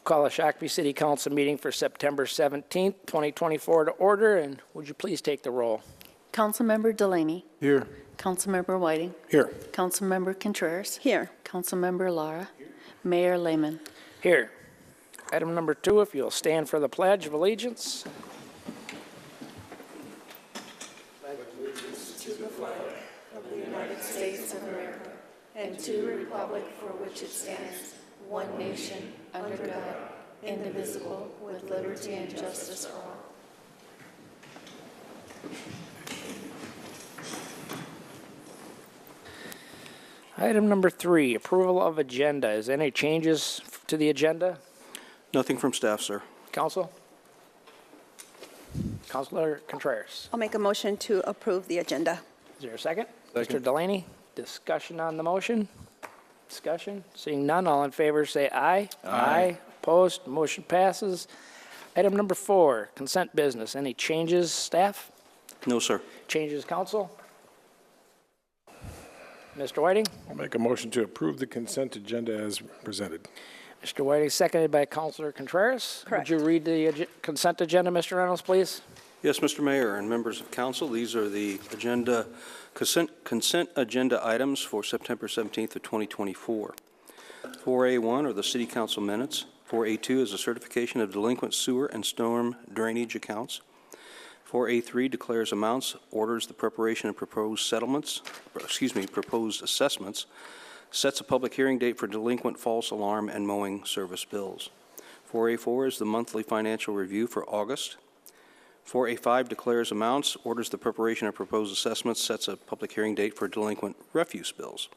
Call the Shakopee City Council meeting for September 17th, 2024 to order, and would you please take the roll? Councilmember Delaney. Here. Councilmember Whiting. Here. Councilmember Contreras. Here. Councilmember Lara. Here. Mayor Lehman. Here. Item number 2, if you'll stand for the Pledge of Allegiance. To the flag of the United States of America and to the republic for which it stands, one nation, under God, indivisible, with liberty and justice for all. Item number 3, approval of agenda. Is there any changes to the agenda? Nothing from staff, sir. Council? Councilor Contreras. I'll make a motion to approve the agenda. Is there a second? Mr. Delaney, discussion on the motion? Discussion? Seeing none, all in favor say aye. Aye. Opposed? Motion passes. Item number 4, consent business. Any changes, staff? No, sir. Changes, council? Mr. Whiting? I'll make a motion to approve the consent agenda as presented. Mr. Whiting, seconded by Councilor Contreras. Correct. Would you read the consent agenda, Mr. Reynolds, please? Yes, Mr. Mayor and members of council, these are the consent agenda items for September 17th of 2024. 4A1 are the city council minutes. 4A2 is a certification of delinquent sewer and storm drainage accounts. 4A3 declares amounts, orders the preparation of proposed assessments, sets a public hearing date for delinquent false alarm and mowing service bills. 4A4 is the monthly financial review for August. 4A5 declares amounts, orders the preparation of proposed assessments, sets a public hearing date for delinquent refuse bills.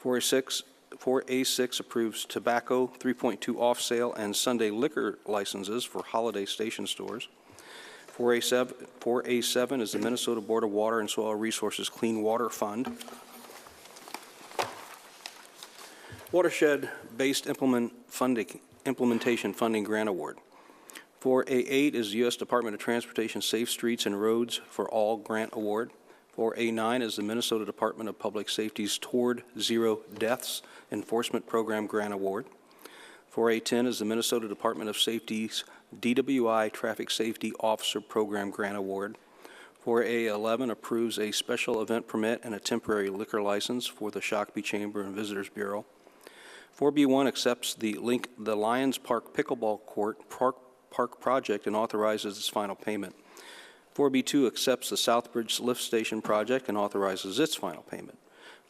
4A6 approves tobacco, 3.2 off sale, and Sunday liquor licenses for holiday station stores. 4A7 is the Minnesota Board of Water and Soil Resources Clean Water Fund. Watershed-based implementation funding grant award. 4A8 is the U.S. Department of Transportation Safe Streets and Roads for All grant award. 4A9 is the Minnesota Department of Public Safety's Toward Zero Deaths Enforcement Program grant award. 4A10 is the Minnesota Department of Safety's DWI Traffic Safety Officer Program grant award. 4A11 approves a special event permit and a temporary liquor license for the Shakopee Chamber and Visitors Bureau. 4B1 accepts the Lions Park Pickleball Court Park project and authorizes its final payment. 4B2 accepts the Southbridge Lift Station project and authorizes its final payment.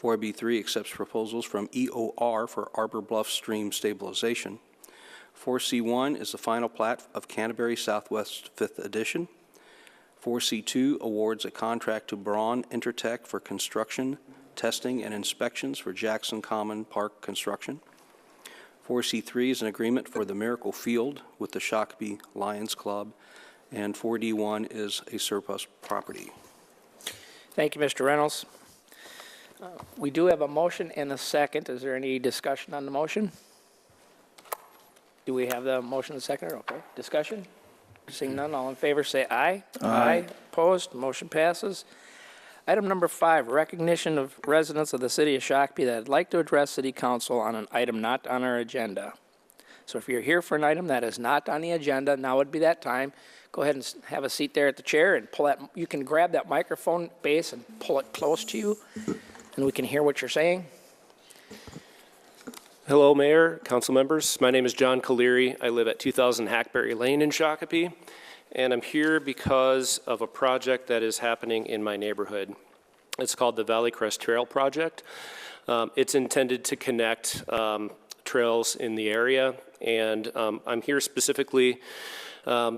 4B3 accepts proposals from EOR for Arbor Bluff Stream stabilization. 4C1 is the final plat of Canterbury Southwest 5th Edition. 4C2 awards a contract to Braun Intertech for construction, testing, and inspections for Jackson Common Park construction. 4C3 is an agreement for the Miracle Field with the Shakopee Lions Club, and 4D1 is a surplus property. Thank you, Mr. Reynolds. We do have a motion and a second. Is there any discussion on the motion? Do we have the motion and second? Okay. Discussion? Seeing none, all in favor say aye. Aye. Opposed? Motion passes. Item number 5, recognition of residents of the city of Shakopee that would like to address City Council on an item not on our agenda. So if you're here for an item that is not on the agenda, now would be that time. Go ahead and have a seat there at the chair and pull that. You can grab that microphone base and pull it close to you, and we can hear what you're saying. Hello, Mayor, council members. My name is John Caleri. I live at 2000 Hackberry Lane in Shakopee, and I'm here because of a project that is happening in my neighborhood. It's called the Valley Crest Trail Project. It's intended to connect trails in the area, and I'm here specifically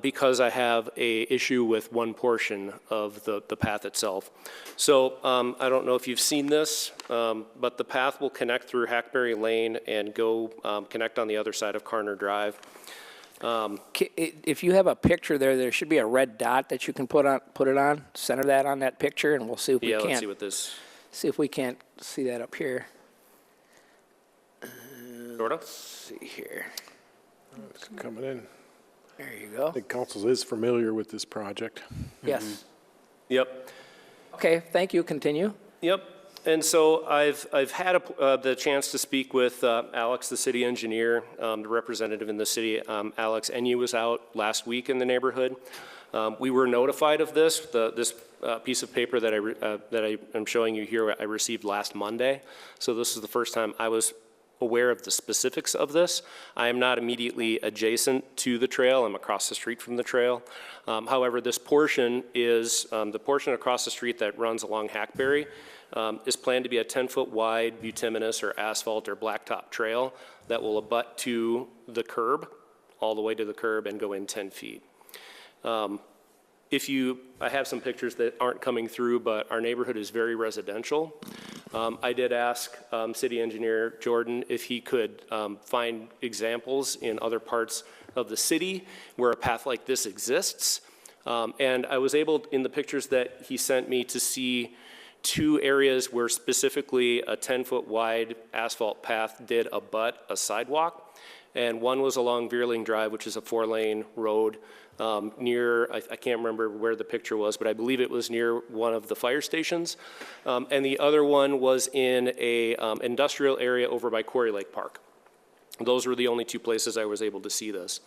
because I have an issue with one portion of the path itself. So I don't know if you've seen this, but the path will connect through Hackberry Lane and go connect on the other side of Carner Drive. If you have a picture there should be a red dot that you can put it on. Center that on that picture, and we'll see if we can't. Let's see what this. See if we can't see that up here. Sort of. Let's see here. It's coming in. There you go. I think council is familiar with this project. Yes. Yep. Okay, thank you. Continue. Yep. And so I've had the chance to speak with Alex, the city engineer, the representative in the city. Alex Enyu was out last week in the neighborhood. We were notified of this. This piece of paper that I am showing you here, I received last Monday. So this is the first time I was aware of the specifics of this. I am not immediately adjacent to the trail. I'm across the street from the trail. However, this portion is the portion across the street that runs along Hackberry is planned to be a 10-foot wide bituminous or asphalt or blacktop trail that will abut to the curb, all the way to the curb, and go in 10 feet. I have some pictures that aren't coming through, but our neighborhood is very residential. I did ask City Engineer Jordan if he could find examples in other parts of the city where a path like this exists. And I was able, in the pictures that he sent me, to see 2 areas where specifically a 10-foot wide asphalt path did abut a sidewalk. And one was along Veerling Drive, which is a 4-lane road near, I can't remember where the picture was, but I believe it was near one of the fire stations. And the other one was in a industrial area over by Quarry Lake Park. Those were the only 2 places I was able to see this.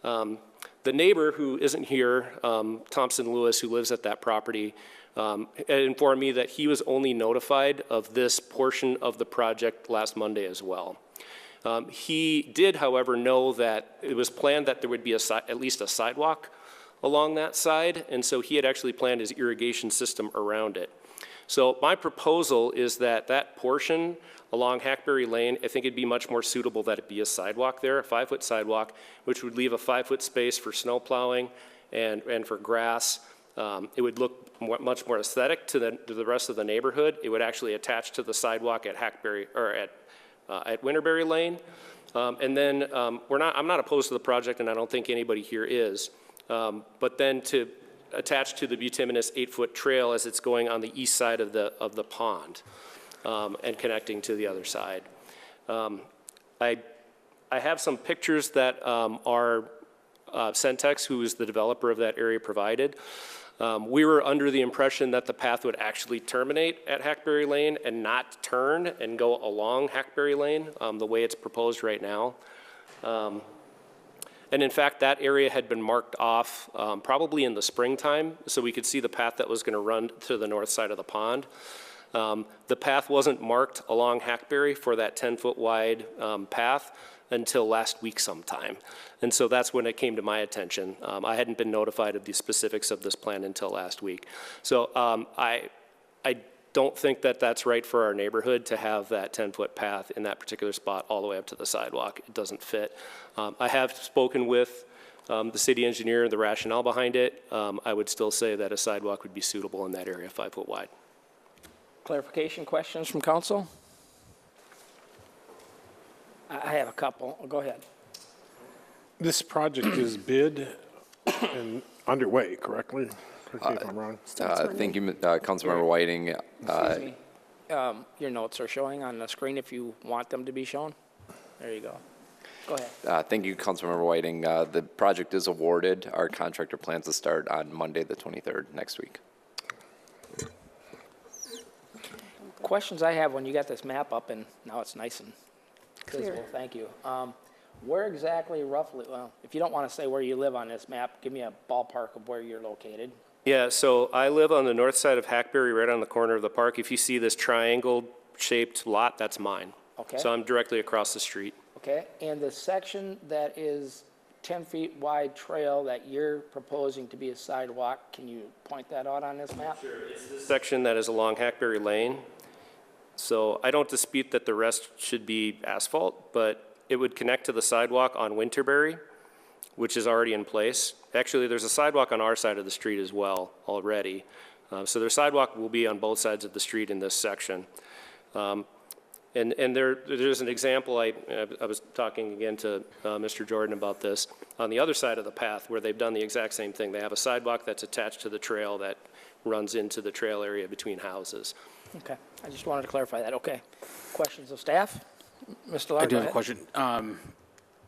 The neighbor who isn't here, Thompson Lewis, who lives at that property, informed me that he was only notified of this portion of the project last Monday as well. He did, however, know that it was planned that there would be at least a sidewalk along that side, and so he had actually planned his irrigation system around it. So my proposal is that that portion along Hackberry Lane, I think it'd be much more suitable that it be a sidewalk there, a 5-foot sidewalk, which would leave a 5-foot space for snow plowing and for grass. It would look much more aesthetic to the rest of the neighborhood. It would actually attach to the sidewalk at Hackberry, or at Winterberry Lane. And then I'm not opposed to the project, and I don't think anybody here is. But then to attach to the bituminous 8-foot trail as it's going on the east side of the pond and connecting to the other side. I have some pictures that our Centex, who is the developer of that area, provided. We were under the impression that the path would actually terminate at Hackberry Lane and not turn and go along Hackberry Lane the way it's proposed right now. And in fact, that area had been marked off probably in the springtime, so we could see the path that was going to run to the north side of the pond. The path wasn't marked along Hackberry for that 10-foot wide path until last week sometime. And so that's when it came to my attention. I hadn't been notified of the specifics of this plan until last week. So I don't think that that's right for our neighborhood to have that 10-foot path in that particular spot all the way up to the sidewalk. It doesn't fit. I have spoken with the city engineer, the rationale behind it. I would still say that a sidewalk would be suitable in that area, 5-foot wide. Clarification questions from council? I have a couple. Go ahead. This project is bid and underway, correctly? Correct me if I'm wrong. Thank you, Councilmember Whiting. Excuse me. Your notes are showing on the screen if you want them to be shown. There you go. Go ahead. Thank you, Councilmember Whiting. The project is awarded. Our contractor plans to start on Monday, the 23rd, next week. Questions I have when you got this map up and now it's nice and visible. Thank you. Where exactly, roughly, well, if you don't want to say where you live on this map, give me a ballpark of where you're located. Yeah, so I live on the north side of Hackberry, right on the corner of the park. If you see this triangle-shaped lot, that's mine. Okay. So I'm directly across the street. Okay, and the section that is 10 feet wide trail that you're proposing to be a sidewalk, can you point that out on this map? Sure, it's this section that is along Hackberry Lane. So I don't dispute that the rest should be asphalt, but it would connect to the sidewalk on Winterberry, which is already in place. Actually, there's a sidewalk on our side of the street as well already. So their sidewalk will be on both sides of the street in this section. And there's an example, I was talking again to Mr. Jordan about this, on the other side of the path where they've done the exact same thing. They have a sidewalk that's attached to the trail that runs into the trail area between houses. Okay, I just wanted to clarify that. Okay. Questions of staff? Mr. Lar, I do go have a ahead. question.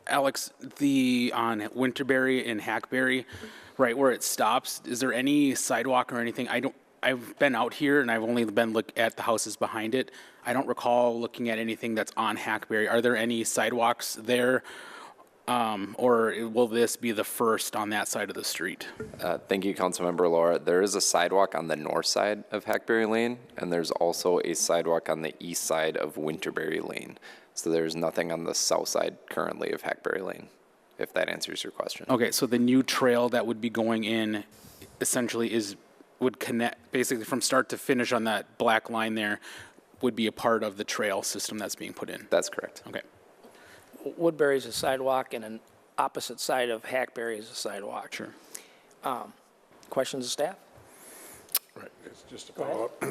Alex, on Winterberry and Hackberry, right where it stops, is there any sidewalk or anything? I I've been out here and I've only been look at the houses behind it. I don't recall looking at anything that's on Hackberry. Are there any sidewalks there? Or will this be the first on that side of the street? Thank you, Councilmember Laura. There is a sidewalk on the north side of Hackberry Lane, and there's also a sidewalk on the east side of Winterberry Lane. So there's nothing on the south side currently of Hackberry Lane, if that answers your question. Okay, so the new trail that would be going in essentially would connect, basically from start to finish on that black line there, would be a part of the trail system that's being put in? That's correct. Okay. Woodbury is a sidewalk, and an opposite side of Hackberry is a sidewalk. Sure. Questions of staff? Right, it's just a follow-up.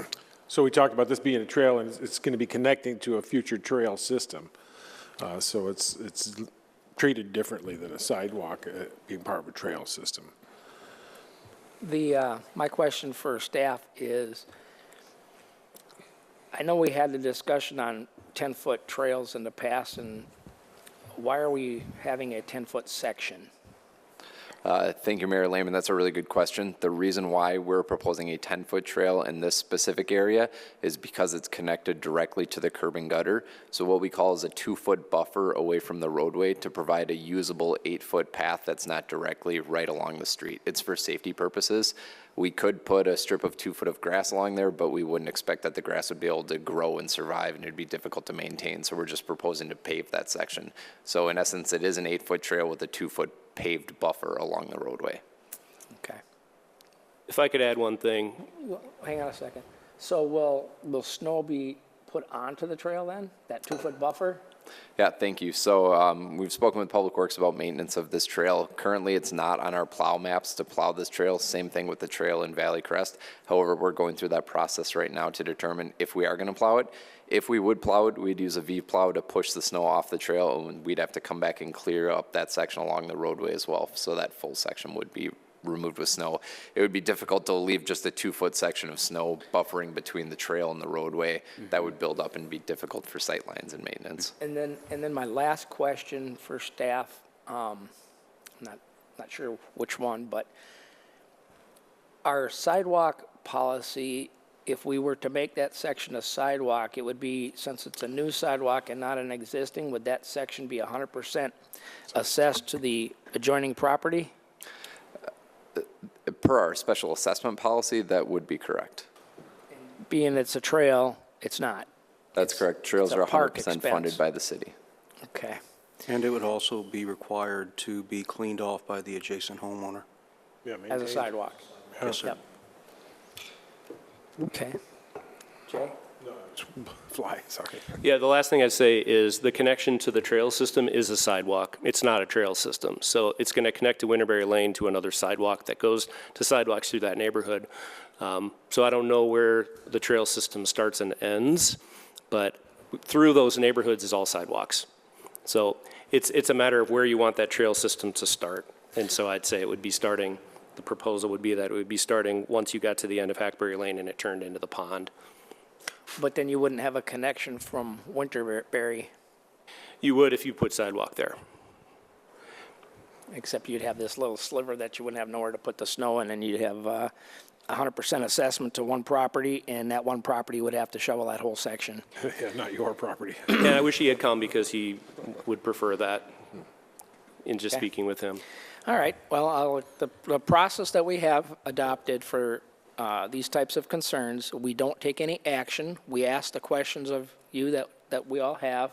So we talked about this being a trail, and it's going to be connecting to a future trail system. So it's treated differently than a sidewalk being part of a trail system. My question for staff is, I know we had the discussion on 10-foot trails in the past, and why are we having a 10-foot section? Thank you, Mayor Lehman. That's a really good question. The reason why we're proposing a 10-foot trail in this specific area is because it's connected directly to the curb and gutter. So what we call is a 2-foot buffer away from the roadway to provide a usable 8-foot path that's not directly right along the street. It's for safety purposes. We could put a strip of 2 foot of grass along there, but we wouldn't expect that the grass would be able to grow and survive, and it'd be difficult to maintain. So we're just proposing to pave that section. So in essence, it is an 8-foot trail with a 2-foot paved buffer along the roadway. Okay. If I could add one thing, Well, hang on a second. So will snow be put onto the trail then, that 2-foot buffer? Yeah, thank you. So we've spoken with Public Works about maintenance of this trail. Currently, it's not on our plow maps to plow this trail. Same thing with the trail in Valley Crest. However, we're going through that process right now to determine if we are going to plow it. If we would plow it, we'd use a V-plow to push the snow off the trail, and we'd have to come back and clear up that section along the roadway as well. So that full section would be removed with snow. It would be difficult to leave just a 2-foot section of snow buffering between the trail and the roadway. That would build up and be difficult for sight lines and maintenance. And then my last question for staff, not sure which one, but our sidewalk policy, if we were to make that section a sidewalk, it would be, since it's a new sidewalk and not an existing, would that section be 100% assessed to the adjoining property? Per our special assessment policy, that would be correct. Being it's a trail, it's not. That's correct. Trails it's a are park 100% expense. funded by the city. Okay. And it would also be required to be cleaned off by the adjacent homeowner. Yeah, As a maintained. sidewalk. Yes, sir. Yep. Okay. Jay? Fly, sorry. yeah, the last thing I'd say is the connection to the trail system is a sidewalk. It's not a trail system. So it's going to connect to Winterberry Lane to another sidewalk that goes to sidewalks through that neighborhood. So I don't know where the trail system starts and ends, but through those neighborhoods is all sidewalks. So it's a matter of where you want that trail system to start. And so I'd say it would be starting, the proposal would be that it would be starting once you got to the end of Hackberry Lane and it turned into the pond. But then you wouldn't have a connection from Winterberry, You would if you put sidewalk there. except you'd have this little sliver that you wouldn't have nowhere to put the snow in, and you'd have 100% assessment to one property, and that one property would have to shovel that whole section. Yeah, not your property. And I wish he had come because he would prefer that in just Okay. speaking with him. All right, well, the process that we have adopted for these types of concerns, we don't take any action. We ask the questions of you that we all have,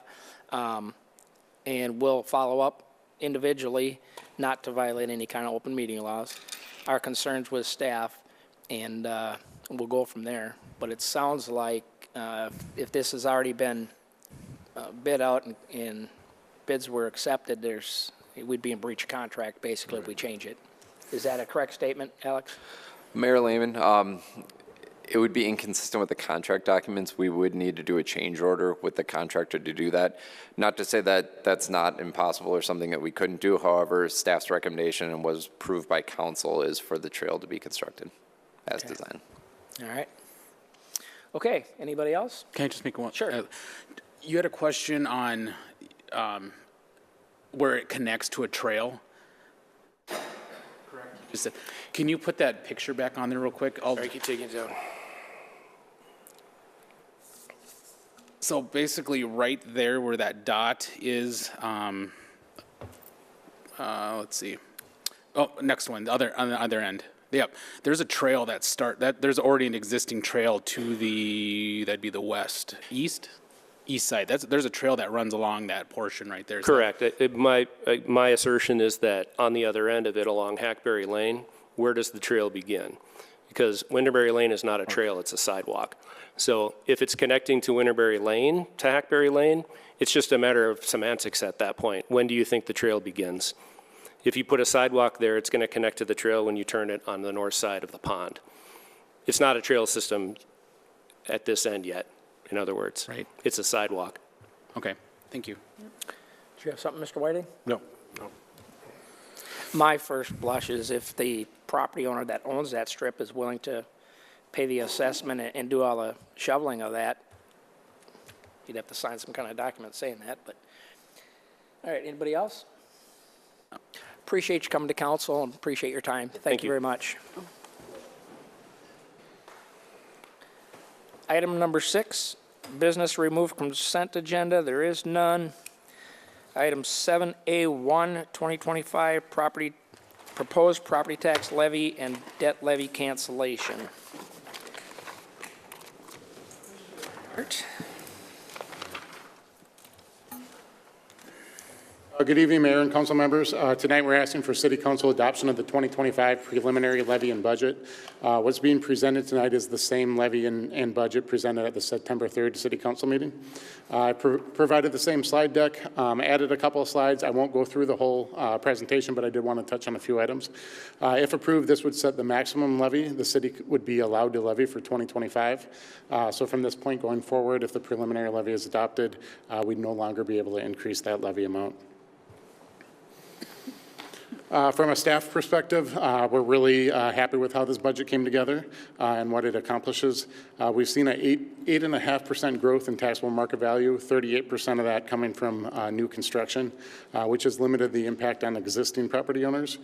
and we'll follow up individually, not to violate any kind of open meeting laws, our concerns with staff, and we'll go from there. But it sounds like if this has already been bid out and bids were accepted, we'd be in breach of contract, basically, if we change it. Is that a correct statement, Alex? Mayor Lehman, it would be inconsistent with the contract documents. We would need to do a change order with the contractor to do that. Not to say that that's not impossible or something that we couldn't do. However, staff's recommendation and was approved by council is for the trail to be constructed as designed. All right. Okay, anybody else? Can I just make one? Sure. You had a question on where it connects to a trail? Can you put that picture back on there real quick? Sorry, keep taking it down. So basically, right there where that dot is, let's see. Oh, next one, on the other end. Yep, there's a trail there's already an existing trail to that'd be the east side. There's a trail that runs along that portion right there. Correct. My assertion is that on the other end of it, along Hackberry Lane, where does the trail begin? Because Winterberry Lane is not a trail, it's a sidewalk. So if it's connecting to Winterberry Lane to Hackberry Lane, it's just a matter of semantics at that point. When do you think the trail begins? If you put a sidewalk there, it's going to connect to the trail when you turn it on the north side of the pond. It's not a trail system at this end yet, in other words. Right. It's a sidewalk. Okay, thank you. Do you have something, Mr. Whiting? No. My first blush is if the property owner that owns that strip is willing to pay the assessment and do all the shoveling of that, you'd have to sign some kind of document saying that, but. All right, anybody else? Appreciate you coming to council and appreciate your time. Thank you very much. Item number 6, business removed from consent agenda. There is none. Item 7A1, 2025 proposed property tax levy and debt levy cancellation. Art? Good evening, Mayor and council members. Tonight we're asking for City Council adoption of the 2025 preliminary levy and budget. What's being presented tonight is the same levy and budget presented at the September 3rd City Council meeting. I provided the same slide deck, added a couple of slides. I won't go through the whole presentation, but I did want to touch on a few items. If approved, this would set the maximum levy the city would be allowed to levy for 2025. So from this point going forward, if the preliminary levy is adopted, we'd no longer be able to increase that levy amount. From a staff perspective, we're really happy with how this budget came together and what it accomplishes. We've seen an 8.5% growth in taxable market value, 38% of that coming from new construction, which has limited the impact on existing property owners.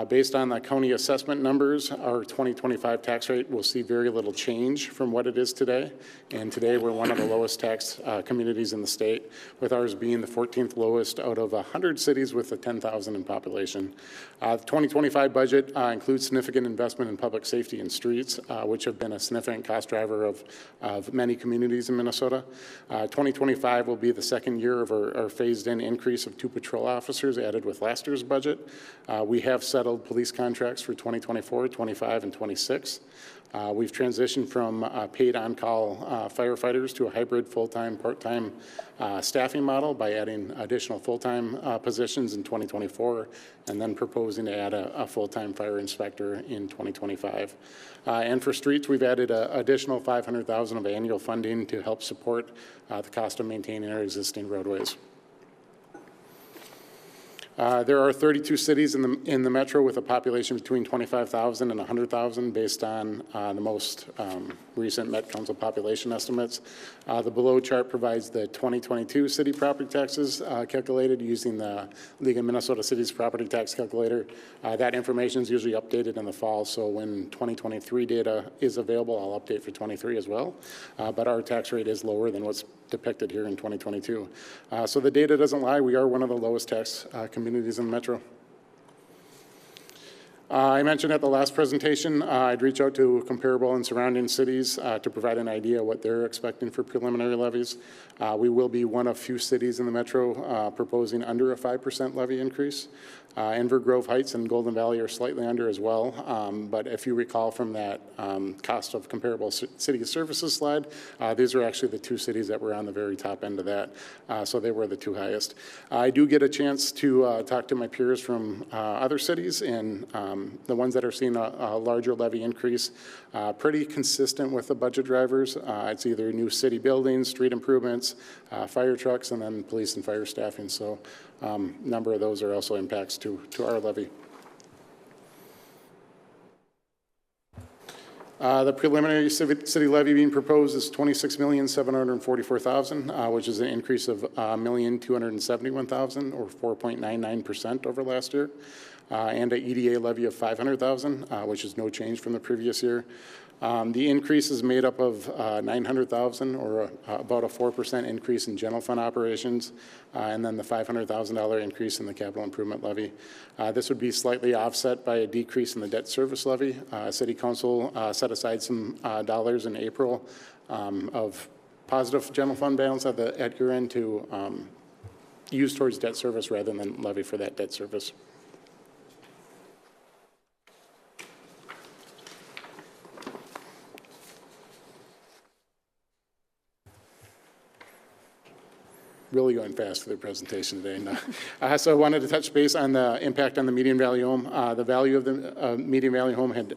Based on the county assessment numbers, our 2025 tax rate will see very little change from what it is today. And today we're one of the lowest tax communities in the state, with ours being the 14th lowest out of 100 cities with a 10,000 in population. The 2025 budget includes significant investment in public safety and streets, which have been a significant cost driver of many communities in Minnesota. 2025 will be the second year of our phased-in increase of 2 patrol officers added with last year's budget. We have settled police contracts for 2024, 25, and 26. We've transitioned from paid on-call firefighters to a hybrid full-time, part-time staffing model by adding additional full-time positions in 2024 and then proposing to add a full-time fire inspector in 2025. And for streets, we've added an additional $500,000 of annual funding to help support the cost of maintaining our existing roadways. There are 32 cities in the metro with a population between 25,000 and 100,000 based on the most recent Met Council population estimates. The below chart provides the 2022 city property taxes calculated using the League of Minnesota Cities property tax calculator. That information is usually updated in the fall, so when 2023 data is available, I'll update for 23 as well. But our tax rate is lower than what's depicted here in 2022. So the data doesn't lie. We are one of the lowest tax communities in the metro. I mentioned at the last presentation, I'd reach out to comparable and surrounding cities to provide an idea what they're expecting for preliminary levies. We will be one of few cities in the metro proposing under a 5% levy increase. Inver Grove Heights and Golden Valley are slightly under as well. But if you recall from that cost of comparable city services slide, these are actually the 2 cities that were on the very top end of that. So they were the 2 highest. I do get a chance to talk to my peers from other cities, and the ones that are seeing a larger levy increase, pretty consistent with the budget drivers. It's either new city buildings, street improvements, fire trucks, and then police and fire staffing. So a number of those are also impacts to our levy. The preliminary city levy being proposed is $26,744,000, which is an increase of $1,271,000 or 4.99% over last year. and a EDA levy of $500,000, which is no change from the previous year. The increase is made up of $900,000, or about a 4% increase in general fund operations, and then the $500,000 increase in the capital improvement levy. This would be slightly offset by a decrease in the debt service levy. City Council set aside some dollars in April of positive general fund balance at year end to use towards debt service rather than levy for that debt service. Really going fast for the presentation today. So I wanted to touch base on the impact on the median value home. The value of the median value home had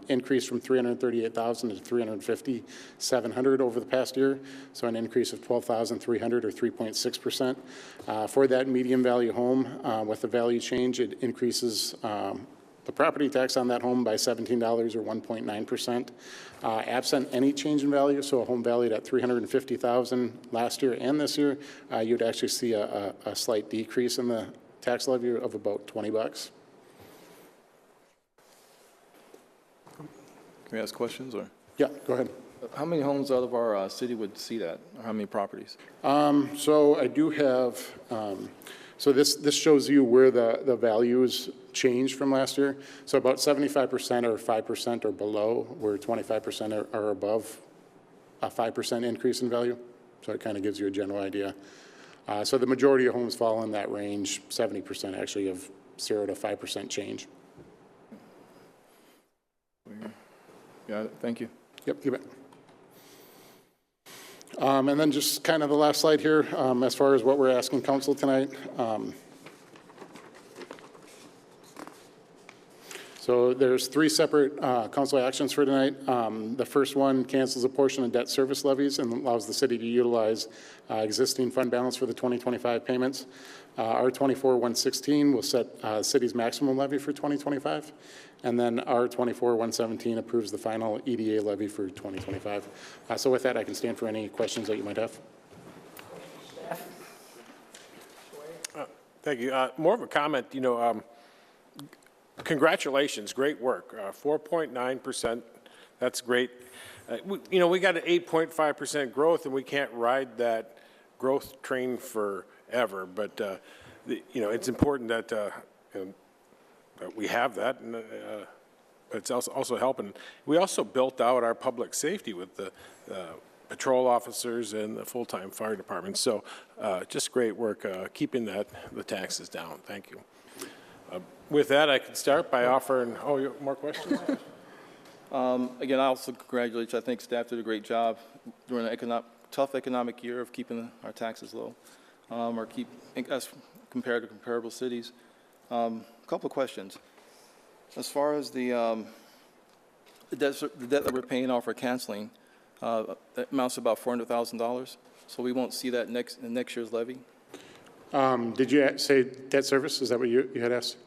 increased from $338,000 to $350,700 over the past year, so an increase of $12,300 or 3.6%. For that median value home, with the value change, it increases the property tax on that home by $17 or 1.9%. Absent any change in value, so a home valued at $350,000 last year and this year, you'd actually see a slight decrease in the tax levy of about $20. Can we ask questions, or? Yeah, go ahead. How many homes out of our city would see that, or how many properties? So I do have, so this shows you where the values changed from last year. So about 75% or 5% or below, where 25% are above a 5% increase in value. So it kind of gives you a general idea. So the majority of homes fall in that range, 70% actually of 0 to 5% change. Got it, thank you. Yep, you bet. And then just kind of the last slide here, as far as what we're asking council tonight. So there's 3 separate council actions for tonight. The first one cancels a portion of debt service levies and allows the city to utilize existing fund balance for the 2025 payments. R24-116 will set city's maximum levy for 2025. And then R24-117 approves the final EDA levy for 2025. So with that, I can stand for any questions that you might have. Thank you. More of a comment, congratulations, great work. 4.9%, that's great. We got an 8.5% growth, and we can't ride that growth train forever. But it's important that that we have that, and it's also helping. We also built out our public safety with the patrol officers and the full-time fire department. So just great work keeping the taxes down. Thank you. With that, I can start by offering, more questions? Again, I also congratulate you. I think staff did a great job during a tough economic year of keeping our taxes low, as compared to comparable cities. A couple of questions. As far as the debt that we're paying off or canceling, that amounts to about $400,000. So we won't see that in next year's levy. Did you say debt service? Is that what you had asked?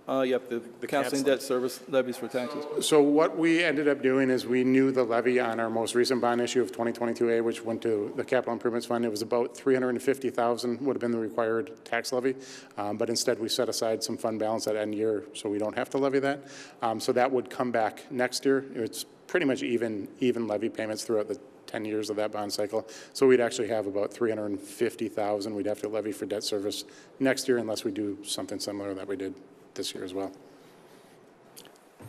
Yep, the canceling debt service levies for taxes. So what we ended up doing is we knew the levy on our most recent bond issue of 2022A, which went to the Capital Improvements Fund. It was about $350,000 would have been the required tax levy, but instead we set aside some fund balance at end year, so we don't have to levy that. So that would come back next year. It's pretty much even levy payments throughout the 10 years of that bond cycle. So we'd actually have about $350,000 we'd have to levy for debt service next year, unless we do something similar that we did this year as well.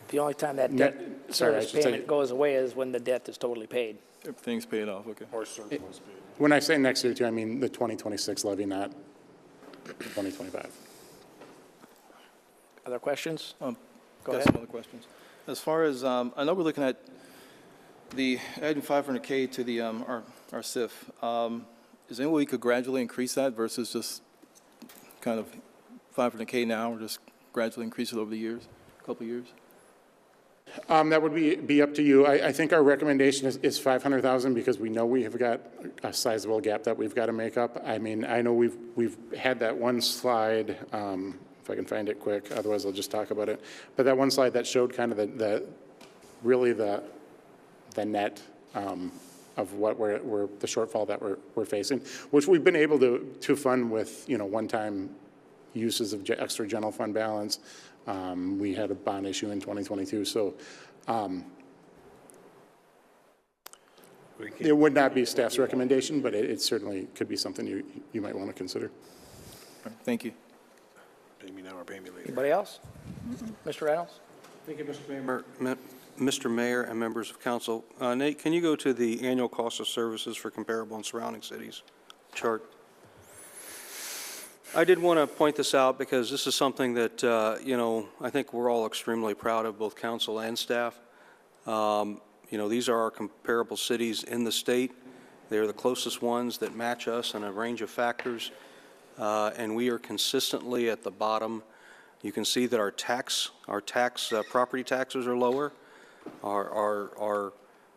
The only time that debt service payment goes away is when the debt is totally paid. Everything's paid off, okay. Or surplus paid. When I say next year too, I mean the 2026 levy, not 2025. Other questions? Go Got ahead. some other questions. As far as, I know we're looking at the adding $500K to the our SIF. Is there any way we could gradually increase that versus just kind of $500K now, or just gradually increase it over the years, a couple of years? That would be up to you. I think our recommendation is $500,000 because we know we have got a sizable gap that we've got to make up. I mean, I know we've had that one slide, if I can find it quick, otherwise I'll just talk about it. But that one slide that showed kind of the net of what we're the shortfall that we're facing, which we've been able to fund with one-time uses of extra general fund balance, We had a bond issue in 2022, so it would not be staff's recommendation, but it certainly could be something you might want to consider. Thank you. Pay me now or pay me later. Anybody else? Mr. Reynolds? Thank you, Mr. Mayor. Mr. Mayor and members of council, Nate, can you go to the annual cost of services for comparable and surrounding cities chart? I did want to point this out because this is something that, I think we're all extremely proud of, both council and staff. These are our comparable cities in the state. They're the closest ones that match us in a range of factors, and we are consistently at the bottom. You can see that our property taxes are lower, our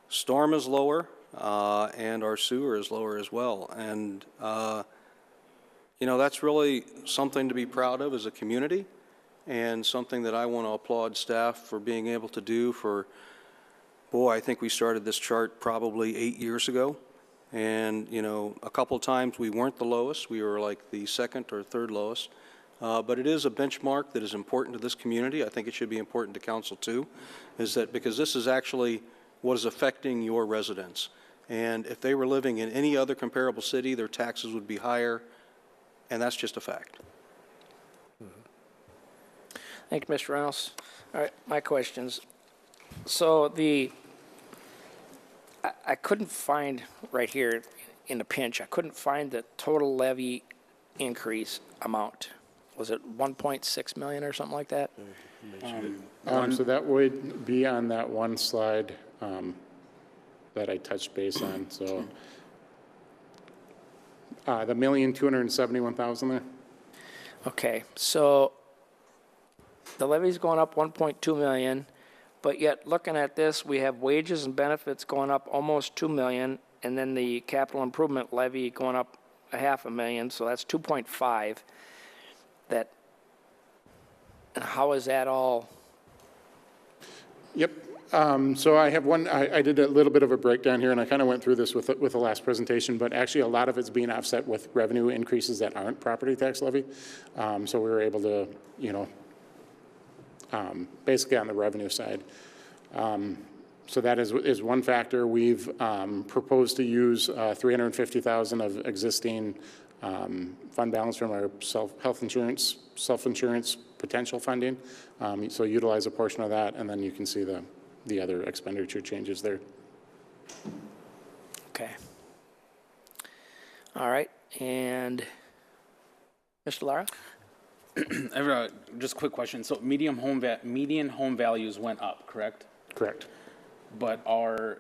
storm is lower, and our sewer is lower as well. And that's really something to be proud of as a community, and something that I want to applaud staff for being able to do for, I think we started this chart probably 8 years ago. And, a couple of times we weren't the lowest. We were like the second or third lowest. But it is a benchmark that is important to this community. I think it should be important to council too, because this is actually what is affecting your residents. And if they were living in any other comparable city, their taxes would be higher, and that's just a fact. Thank you, Mr. Reynolds. All right, my questions. So I couldn't find right here in the pinch, I couldn't find the total levy increase amount. Was it 1.6 million or something like that? So that would be on that one slide that I touched base on. So the 1,271,000 there. Okay, so the levy's going up 1.2 million, but yet looking at this, we have wages and benefits going up almost 2 million, and then the capital improvement levy going up $500,000, so that's 2.5. That, and how is that all? Yep. So I have one, I did a little bit of a breakdown here, and I kind of went through this with the last presentation, but actually a lot of it's being offset with revenue increases that aren't property tax levy. So we were able to, basically on the revenue side. So that is one factor. We've proposed to use $350,000 of existing fund balance from our self-insurance potential funding. So utilize a portion of that, and then you can see the other expenditure changes there. Okay. All right, and Mr. Lara? I have a just quick question. So median home values went up, correct? Correct. But our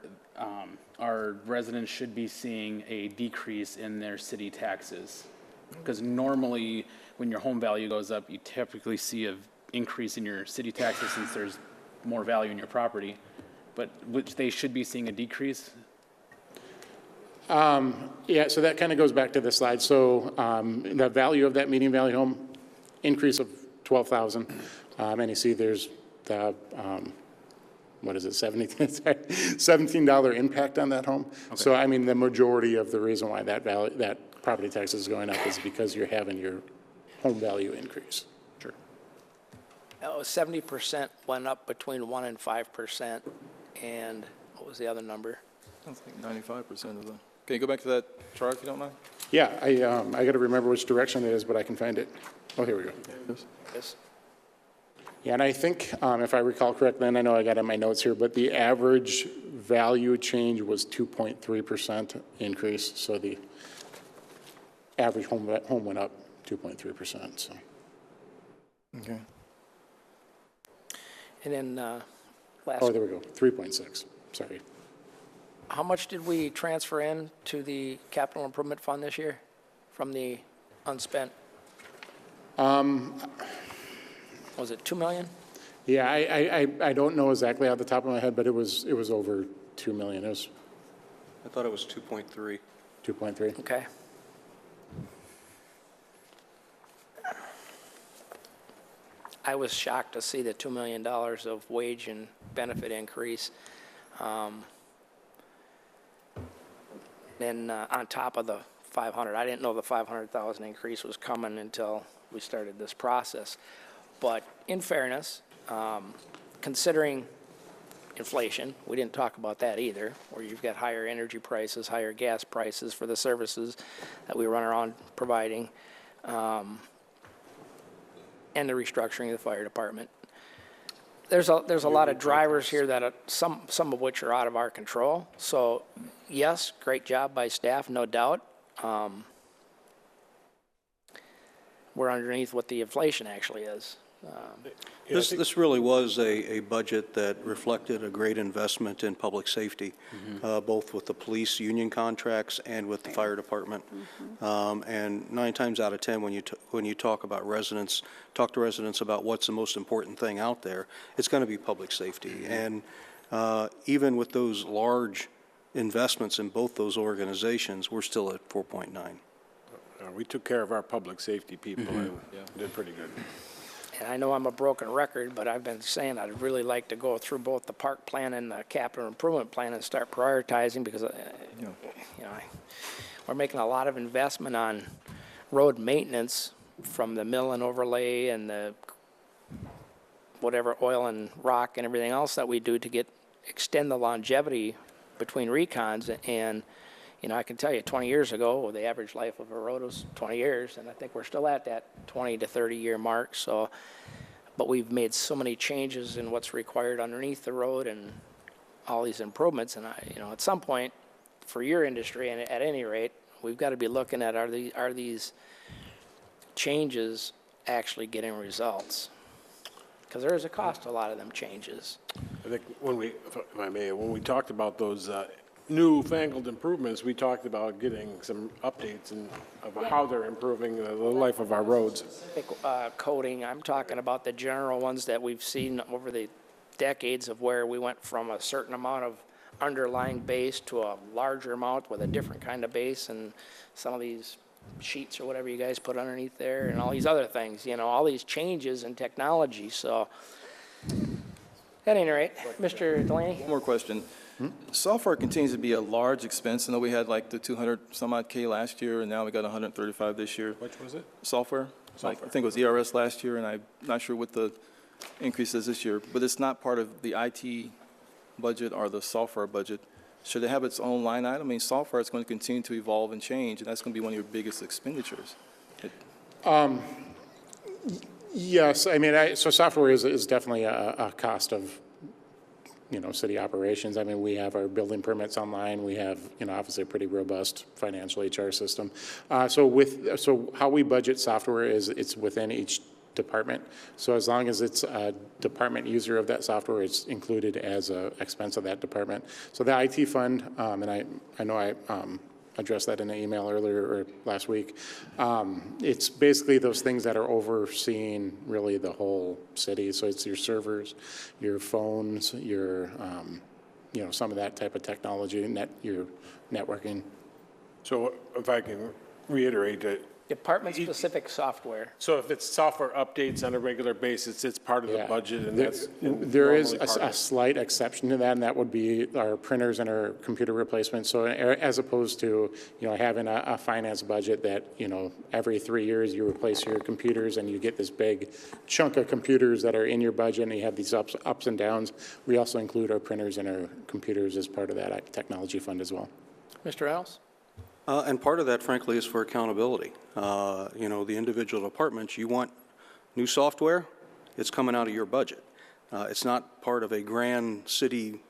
residents should be seeing a decrease in their city taxes. Because normally, when your home value goes up, you typically see an increase in your city taxes since there's more value in your property. But which they should be seeing a decrease? Yeah, so that kind of goes back to the slide. So the value of that median value home, increase of $12,000. And you see there's the, what is it, $17 impact on that home. Okay. So, I mean, the majority of the reason why that property tax is going up is because you're having your home value increase. Sure. 70% went up between 1% and 5%, and what was the other number? I think 95% of them. Can you go back to that chart if you don't mind? Yeah, I got to remember which direction it is, but I can find it. Oh, here we go. Yes. Yeah, and I think, if I recall correctly, and I know I got it in my notes here, but the average value change was 2.3% increase. So the average home went up 2.3%. So. Okay. And then last. Oh, there we go. 3.6. Sorry. How much did we transfer in to the capital improvement fund this year from the unspent? Was it 2 million? Yeah, I don't know exactly off the top of my head, but it was over 2 million. It was. I thought it was 2.3. 2.3. Okay. I was shocked to see the $2 million of wage and benefit increase. Then on top of the 500, I didn't know the 500,000 increase was coming until we started this process. But in fairness, considering inflation, we didn't talk about that either, where you've got higher energy prices, higher gas prices for the services that we run around providing, and the restructuring of the fire department. There's a lot of drivers here that are, some of which are out of our control. So yes, great job by staff, no doubt. We're underneath what the inflation actually is. This really was a budget that reflected a great investment in public safety, both with the police union contracts and with the fire department. And 9 times out of 10, when you talk to residents about what's the most important thing out there, it's going to be public safety. And even with those large investments in both those organizations, we're still at 4.9. We took care of our public safety people and did pretty good. And I know I'm a broken record, but I've been saying I'd really like to go through both the park plan and the capital improvement plan and start prioritizing, because we're making a lot of investment on road maintenance, from the mill and overlay and the whatever oil and rock and everything else that we do to extend the longevity between recons. And I can tell you 20 years ago, the average life of a road was 20 years, and I think we're still at that 20 to 30 year mark. So, but we've made so many changes in what's required underneath the road and all these improvements. And at some point, for your industry, and at any rate, we've got to be looking at, are these changes actually getting results? Because there is a cost to a lot of them changes. I think when we talked about those newfangled improvements, we talked about getting some updates of how they're improving the life of our roads. Coding, I'm talking about the general ones that we've seen over the decades, of where we went from a certain amount of underlying base to a larger amount with a different kind of base, and some of these sheets or whatever you guys put underneath there, and all these other things, all these changes in technology. So at any rate, Mr. Delaney? One more question. Software continues to be a large expense. I know we had like the 200 some odd K last year, and now we got 135 this year. Which was it? Software. Like, I think it was ERS last year, and I'm not sure what the increase is this year, but it's not part of the IT budget or the software budget. Should it have its own line item? I mean, software is going to continue to evolve and change, and that's going to be one of your biggest expenditures. Yes, I mean, so software is definitely a cost of, city operations. I mean, we have our building permits online. We have, obviously a pretty robust financial HR system. So how we budget software is it's within each department. So as long as it's a department user of that software, it's included as an expense of that department. So the IT fund, and I know I addressed that in an email earlier or last week. It's basically those things that are overseeing really the whole city. So it's your servers, your phones, your, some of that type of technology, your networking. So if I can reiterate that. Department-specific software. So if it's software updates on a regular basis, it's part of the budget, and There is a slight exception to that, and that would be our printers and our computer replacements. So as opposed to, having a finance budget that, every 3 years you replace your computers and you get this big chunk of computers that are in your budget, and you have these ups and downs. We also include our printers and our computers as part of that technology fund as well. Mr. Reynolds? And part of that, frankly, is for accountability. The individual departments, you want new software, it's coming out of your budget. It's not part of a grand city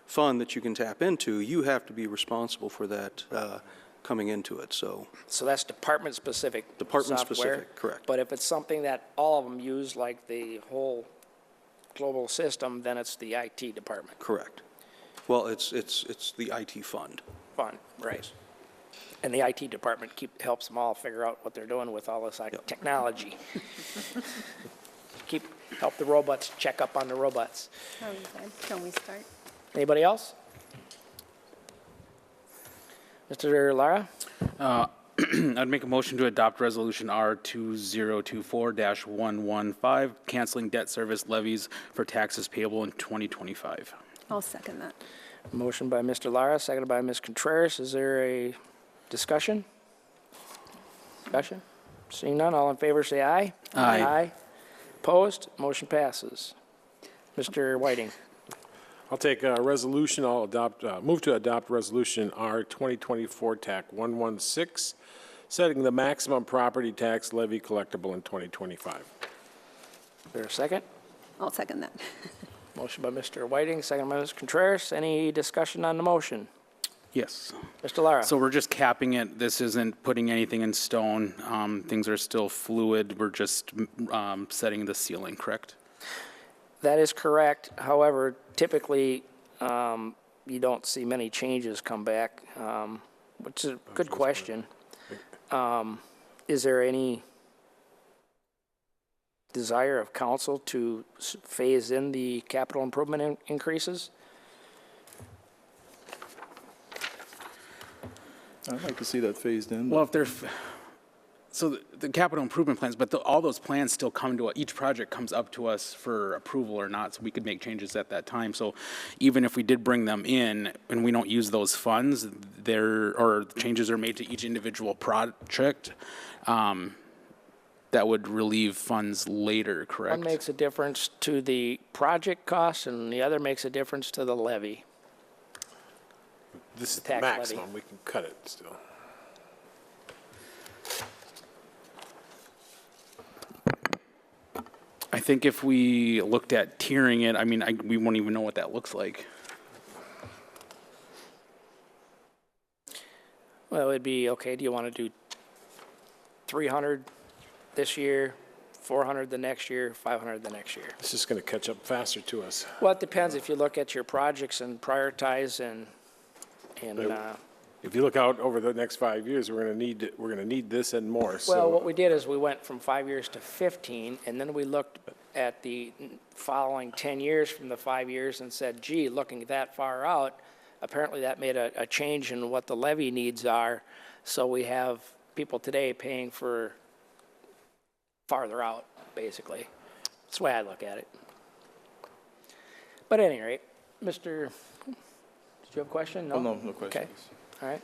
fund that you can tap into. You have to be responsible for that coming into it. So that's department-specific department-specific, correct. But if it's something that all of them use, like the whole global system, then it's the IT department. Correct. Well, it's the IT fund. Fund, right. Yes. And the IT department helps them all figure out what they're doing with all this technology. Help the robots check up on the robots. Can we start? Anybody else? Mr. Lara? I'd make a motion to adopt Resolution R2024-115, canceling debt service levies for taxes payable in 2025. I'll second that. Motion by Mr. Lara, seconded by Ms. Contreras. Is there a discussion? Discussion? Seeing none, all in favor say aye. Aye. Opposed? Motion passes. Mr. Whiting. I'll take a resolution, I'll adopt, move to adopt Resolution R 2024 TAC 116, setting the maximum property tax levy collectible in 2025. Is there a second? I'll second that. Motion by Mr. Whiting, second by Ms. Contreras. Any discussion on the motion? Yes. Mr. Lara? So we're just capping it. This isn't putting anything in stone. Things are still fluid. We're just setting the ceiling, correct? That is correct. However, typically, you don't see many changes come back, which is a good question. Is there any desire of council to phase in the capital improvement increases? I'd like to see that phased in. Well, if they're, so the capital improvement plans, but all those plans still come to, each project comes up to us for approval or not, so we could make changes at that time. So even if we did bring them in and we don't use those funds, or changes are made to each individual project, that would relieve funds later, correct? One makes a difference to the project cost and the other makes a difference to the levy. This is the Tax levy. maximum, we can cut it still. I think if we looked at tiering it, I mean, we won't even know what that looks like. Well, it'd be, okay, do you want to do 300 this year, 400 the next year, 500 the next year? It's just going to catch up faster to us. Well, it depends if you look at your projects and prioritize and If you look out over the next 5 years, we're going to need this and more, so. well, what we did is we went from 5 years to 15, and then we looked at the following 10 years from the 5 years and said, gee, looking that far out, apparently that made a change in what the levy needs are. So we have people today paying for farther out, basically. That's the way I look at it. But at any rate, Mr., did you have a question? Oh, no questions. Okay, all right.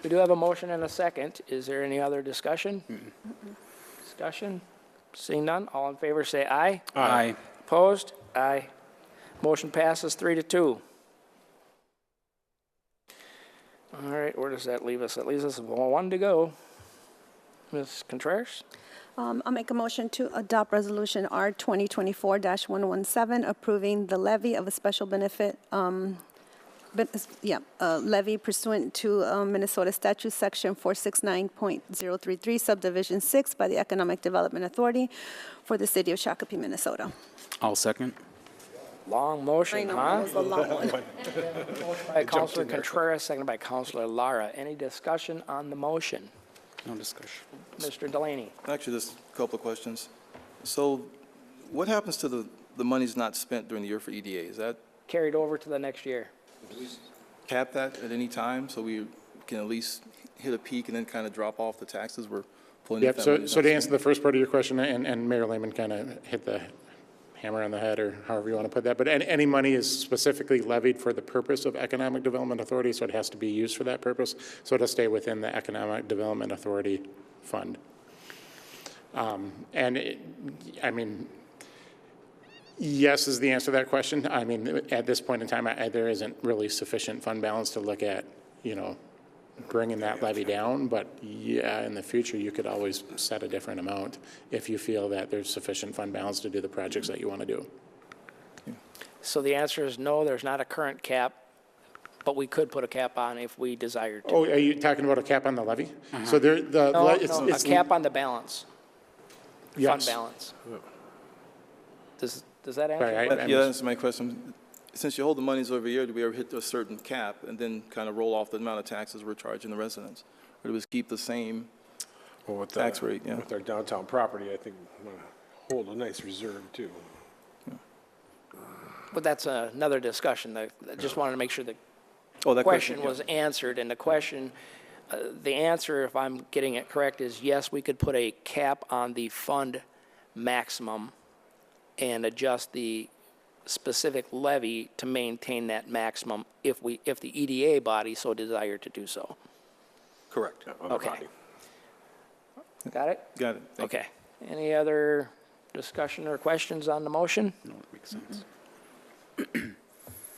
We do have a motion and a second. Is there any other discussion? Discussion? Seeing none, all in favor say aye. Aye. Opposed? Aye. Motion passes 3-2. All right, where does that leave us? That leaves us with one to go. Ms. Contreras? I'll make a motion to adopt Resolution R 2024-117, approving the levy of a special benefit, levy pursuant to Minnesota Statute Section 469.033, Subdivision 6 by the Economic Development Authority for the city of Shakopee, Minnesota. I'll second. Long motion, I know, huh? that was a long one. Motion by Councilor Contreras, seconded by Councilor Lara. Any discussion on the motion? No discussion. Mr. Delaney? Actually, just a couple of questions. So what happens to the monies not spent during the year for EDA? Is that Carried over to the next year. cap that at any time so we can at least hit a peak and then kind of drop off the taxes we're pulling? Yep, so to answer the first part of your question, and Mayor Lehman kind of hit the hammer on the head, or however you want to put that, but any money is specifically levied for the purpose of Economic Development Authority, so it has to be used for that purpose, so it'll stay within the Economic Development Authority fund. Yes is the answer to that question. I mean, at this point in time, there isn't really sufficient fund balance to look at, bringing that levy down, but yeah, in the future, you could always set a different amount if you feel that there's sufficient fund balance to do the projects that you want to do. So the answer is no, there's not a current cap, but we could put a cap on if we desired to. Oh, are you talking about a cap on the levy? So No, a cap on the balance, fund yes. balance. Does that answer? Sorry, your question? Yeah, that's my question. Since you hold the monies over a year, do we ever hit a certain cap and then kind of roll off the amount of taxes we're charging the residents? Or do we keep the same Well, with tax rate? Yeah. With our downtown property, I think we want to hold a nice reserve, too. But that's another discussion. I just wanted to make sure the Oh, that question yeah. was answered, and the question, the answer, if I'm getting it correct, is yes, we could put a cap on the fund maximum and adjust the specific levy to maintain that maximum if the EDA body so desired to do so. Correct. On the Okay. body. Got it? Got it. Thank you. Okay. Any other discussion or questions on the motion? No, that makes sense.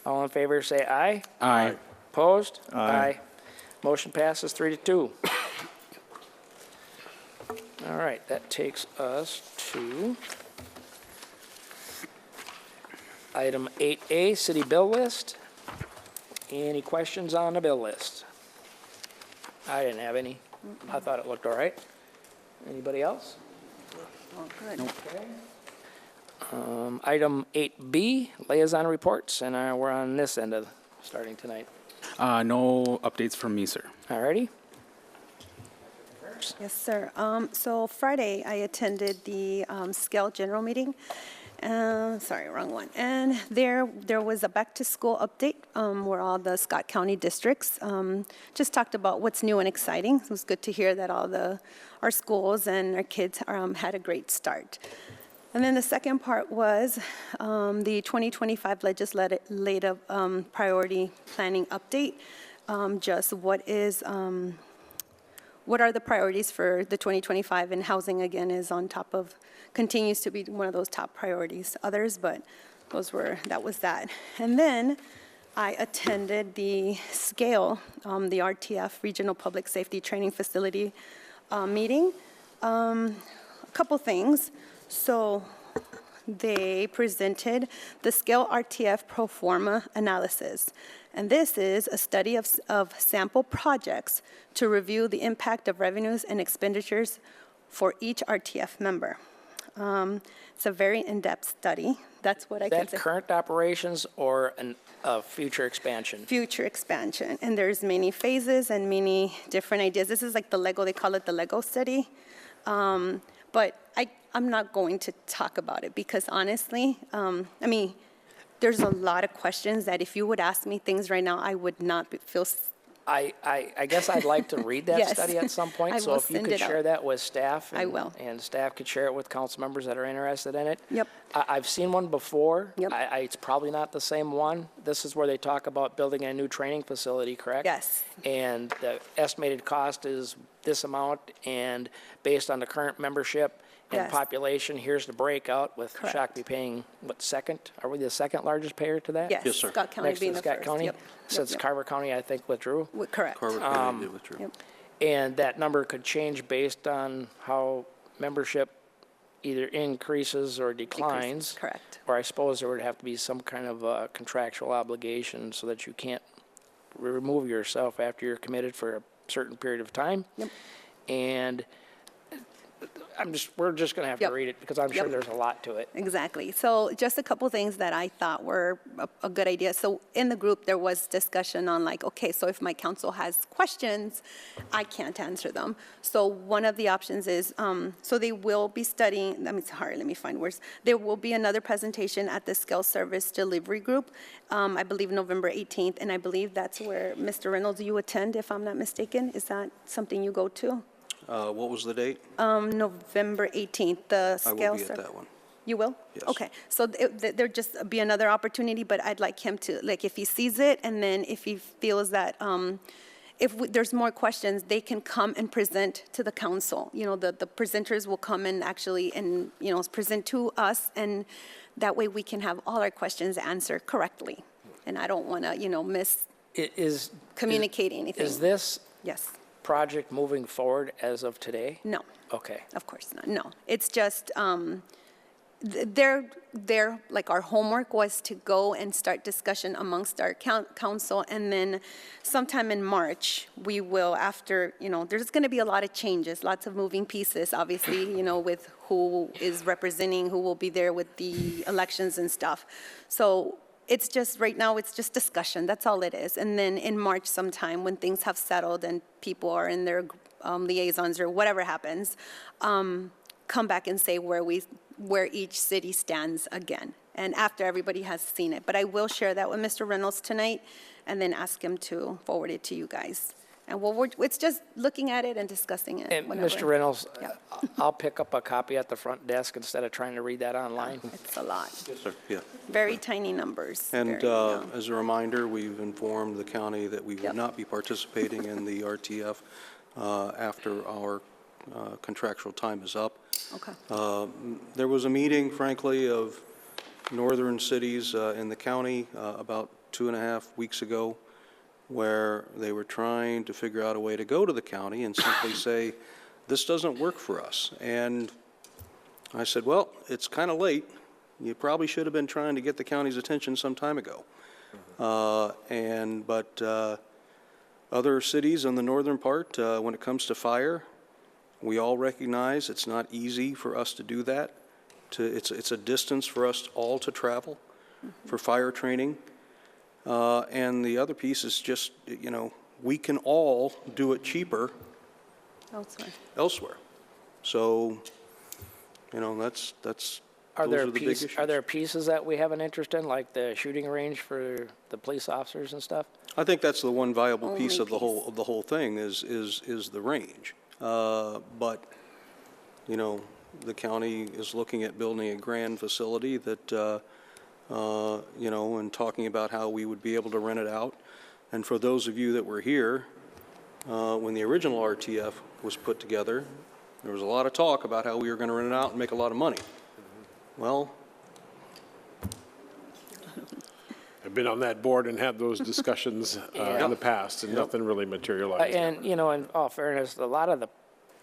All in favor, say aye. Aye. Opposed? Aye. Motion passes 3-2. All right, that takes us to item 8A, city bill list. Any questions on the bill list? I didn't have any. I thought it looked all right. Anybody else? Oh, good. Okay. Item 8B, liaison reports, and we're on this end of starting tonight. No updates from me, sir. All righty. Yes, sir. So Friday, I attended the SCALE general meeting. Sorry, wrong one. And there was a back-to-school update where all the Scott County districts just talked about what's new and exciting. It was good to hear that our schools and our kids had a great start. And then the second part was the 2025 legislative priority planning update. Just what are the priorities for the 2025, and housing again is on top of, continues to be one of those top priorities. Others, but that was that. And then I attended the SCALE, the RTF Regional Public Safety Training Facility meeting. A couple things. So they presented the SCALE RTF pro forma analysis. And this is a study of sample projects to review the impact of revenues and expenditures for each RTF member. It's a very in-depth study. That's what I can Is say. that current operations or a future expansion? Future expansion. And there's many phases and many different ideas. This is like the Lego, they call it the Lego study. But I'm not going to talk about it because honestly, there's a lot of questions that if you would ask me things right now, I would not feel. I guess I'd like to read that Yes. study at some point. I So will if you send could it share out. that with staff. I will. And staff could share it with council members that are interested in it. Yep. I've seen one before. Yep. It's probably not the same one. This is where they talk about building a new training facility, correct? Yes. And the estimated cost is this amount, and based on the current membership and Yes. population, here's the breakout, with Correct. Shakopee paying, what, second? Are we the second largest payer to that? Yes. Yes, sir. Scott County Next being to the Scott first. County? Yep. Since Yep. Carver County, I think, withdrew. Correct. Carver County did withdraw. Yep. And that number could change based on how membership either increases or declines. Correct. Or I suppose there would have to be some kind of contractual obligation so that you can't remove yourself after you're committed for a certain period of time. Yep. And we're just going to have to Yep. read it because I'm sure Yep. there's a lot to it. Exactly. So just a couple things that I thought were a good idea. So in the group, there was discussion on like, okay, so if my council has questions, I can't answer them. So one of the options is, so they will be studying, let me find words. There will be another presentation at the SCALE Service Delivery Group, I believe November 18th, and I believe that's where, Mr. Reynolds, you attend, if I'm not mistaken. Is that something you go to? What was the date? November 18th, the I SCALE. will be at that one. You will? Yes. Okay, so there'll just be another opportunity, but I'd like him to, like, if he sees it, and then if he feels that, there's more questions, they can come and present to the council. You know, the presenters will come and actually, and, you know, present to us, and that way we can have all our questions answered correctly. And I don't want to, you know, miscommunicate anything. Is this Yes. project moving forward as of today? No. Okay. Of course not, no. It's just, like, our homework was to go and start discussion amongst our council, and then sometime in March, we will, after, you know, there's going to be a lot of changes, lots of moving pieces, obviously, you know, with who is representing, who will be there with the elections and stuff. So it's just, right now, it's just discussion, that's all it is. And then in March sometime, when things have settled and people are in their liaisons or whatever happens, come back and say where each city stands again, and after everybody has seen it. But I will share that with Mr. Reynolds tonight, and then ask him to forward it to you guys. And it's just looking at it and discussing it. And whenever. Mr. Reynolds, Yeah. I'll pick up a copy at the front desk instead of trying to read that online. It's a lot, Yes, sir. Yeah. very tiny numbers. And very, yeah. as a reminder, we've informed the county that we Yep. would not be participating in the RTF after our contractual time is up. Okay. There was a meeting, frankly, of northern cities in the county about 2.5 weeks ago where they were trying to figure out a way to go to the county and simply say, this doesn't work for us. And I said, well, it's kind of late. You probably should have been trying to get the county's attention some time ago. But other cities in the northern part, when it comes to fire, we all recognize it's not easy for us to do that. It's a distance for us all to travel for fire training. And the other piece is just, you know, we can all do it cheaper elsewhere. So, you know, those are the big issues. Are there pieces that we have an interest in, like the shooting range for the police officers and stuff? I think that's the one viable Only piece of the piece. whole thing is the range. But, you know, the county is looking at building a grand facility that, you know, and talking about how we would be able to rent it out. And for those of you that were here, when the original RTF was put together, there was a lot of talk about how we were going to rent it out and make a lot of money. Well, I've been on that board and had those discussions in the past, and nothing really materialized. And, you know, in all fairness, a lot of the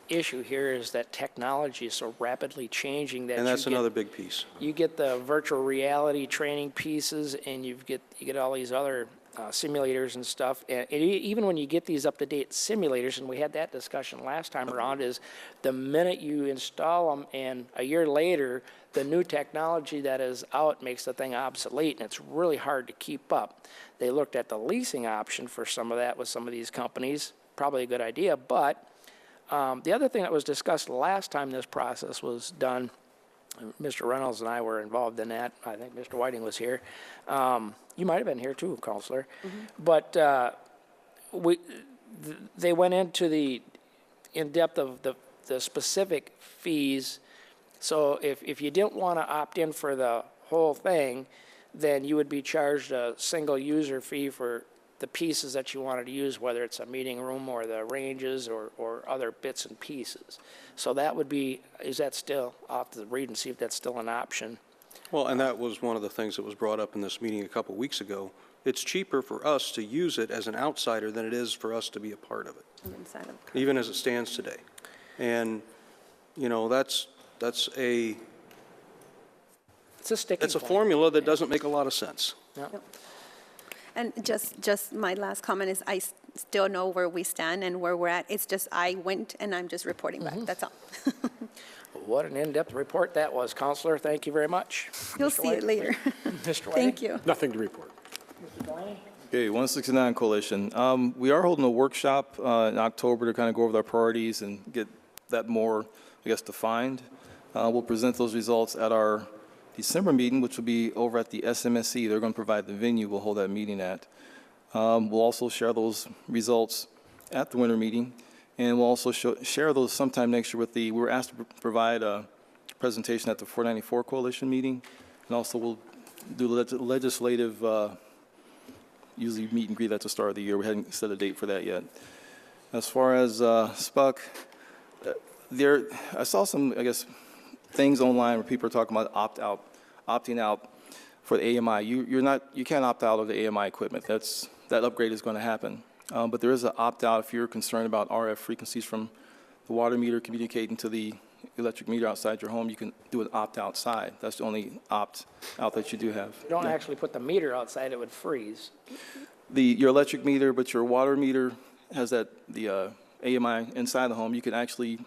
issue here is that technology is so rapidly changing that and that's another big piece. you get the virtual reality training pieces, and you get all these other simulators and stuff. And even when you get these up-to-date simulators, and we had that discussion last time around, is the minute you install them and a year later, the new technology that is out makes the thing obsolete, and it's really hard to keep up. They looked at the leasing option for some of that with some of these companies, probably a good idea, but the other thing that was discussed last time this process was done, Mr. Reynolds and I were involved in that. I think Mr. Whiting was here. You might have been here too, Counselor. But they went into the in-depth of the specific fees. So if you didn't want to opt in for the whole thing, then you would be charged a single user fee for the pieces that you wanted to use, whether it's a meeting room or the ranges or other bits and pieces. So that would be, is that still, I'll have to read and see if that's still an option. Well, and that was one of the things that was brought up in this meeting a couple weeks ago. It's cheaper for us to use it as an outsider than it is for us to be a part of it, even as it stands today. And, you know, it's a sticking It's a point. formula that doesn't make a lot of sense. Yeah. And just my last comment is I still know where we stand and where we're at. It's just I went and I'm just reporting back. That's all. What an in-depth report that was, Counselor. Thank you very much. You'll Mr. see it later. Mr. Whiting? Thank you. Nothing to report. Mr. Delaney? Okay, 169 Coalition. We are holding a workshop in October to kind of go over our priorities and get that more, I guess, defined. We'll present those results at our December meeting, which will be over at the SMSC. They're going to provide the venue we'll hold that meeting at. We'll also share those results at the winter meeting, and we'll also share those sometime next year with we were asked to provide a presentation at the 494 Coalition meeting, and also we'll do legislative, usually meet and greet at the start of the year. We hadn't set a date for that yet. As far as SPUC, I saw some, I guess, things online where people are talking about opting out for the AMI. You can't opt out of the AMI equipment. That upgrade is going to happen. But there is an opt-out if you're concerned about RF frequencies from the water meter communicating to the electric meter outside your home. You can do an opt-outside. That's the only opt-out that you do have. You don't actually put the meter outside, it would freeze. Your electric meter, but your water meter has the AMI inside the home. You can actually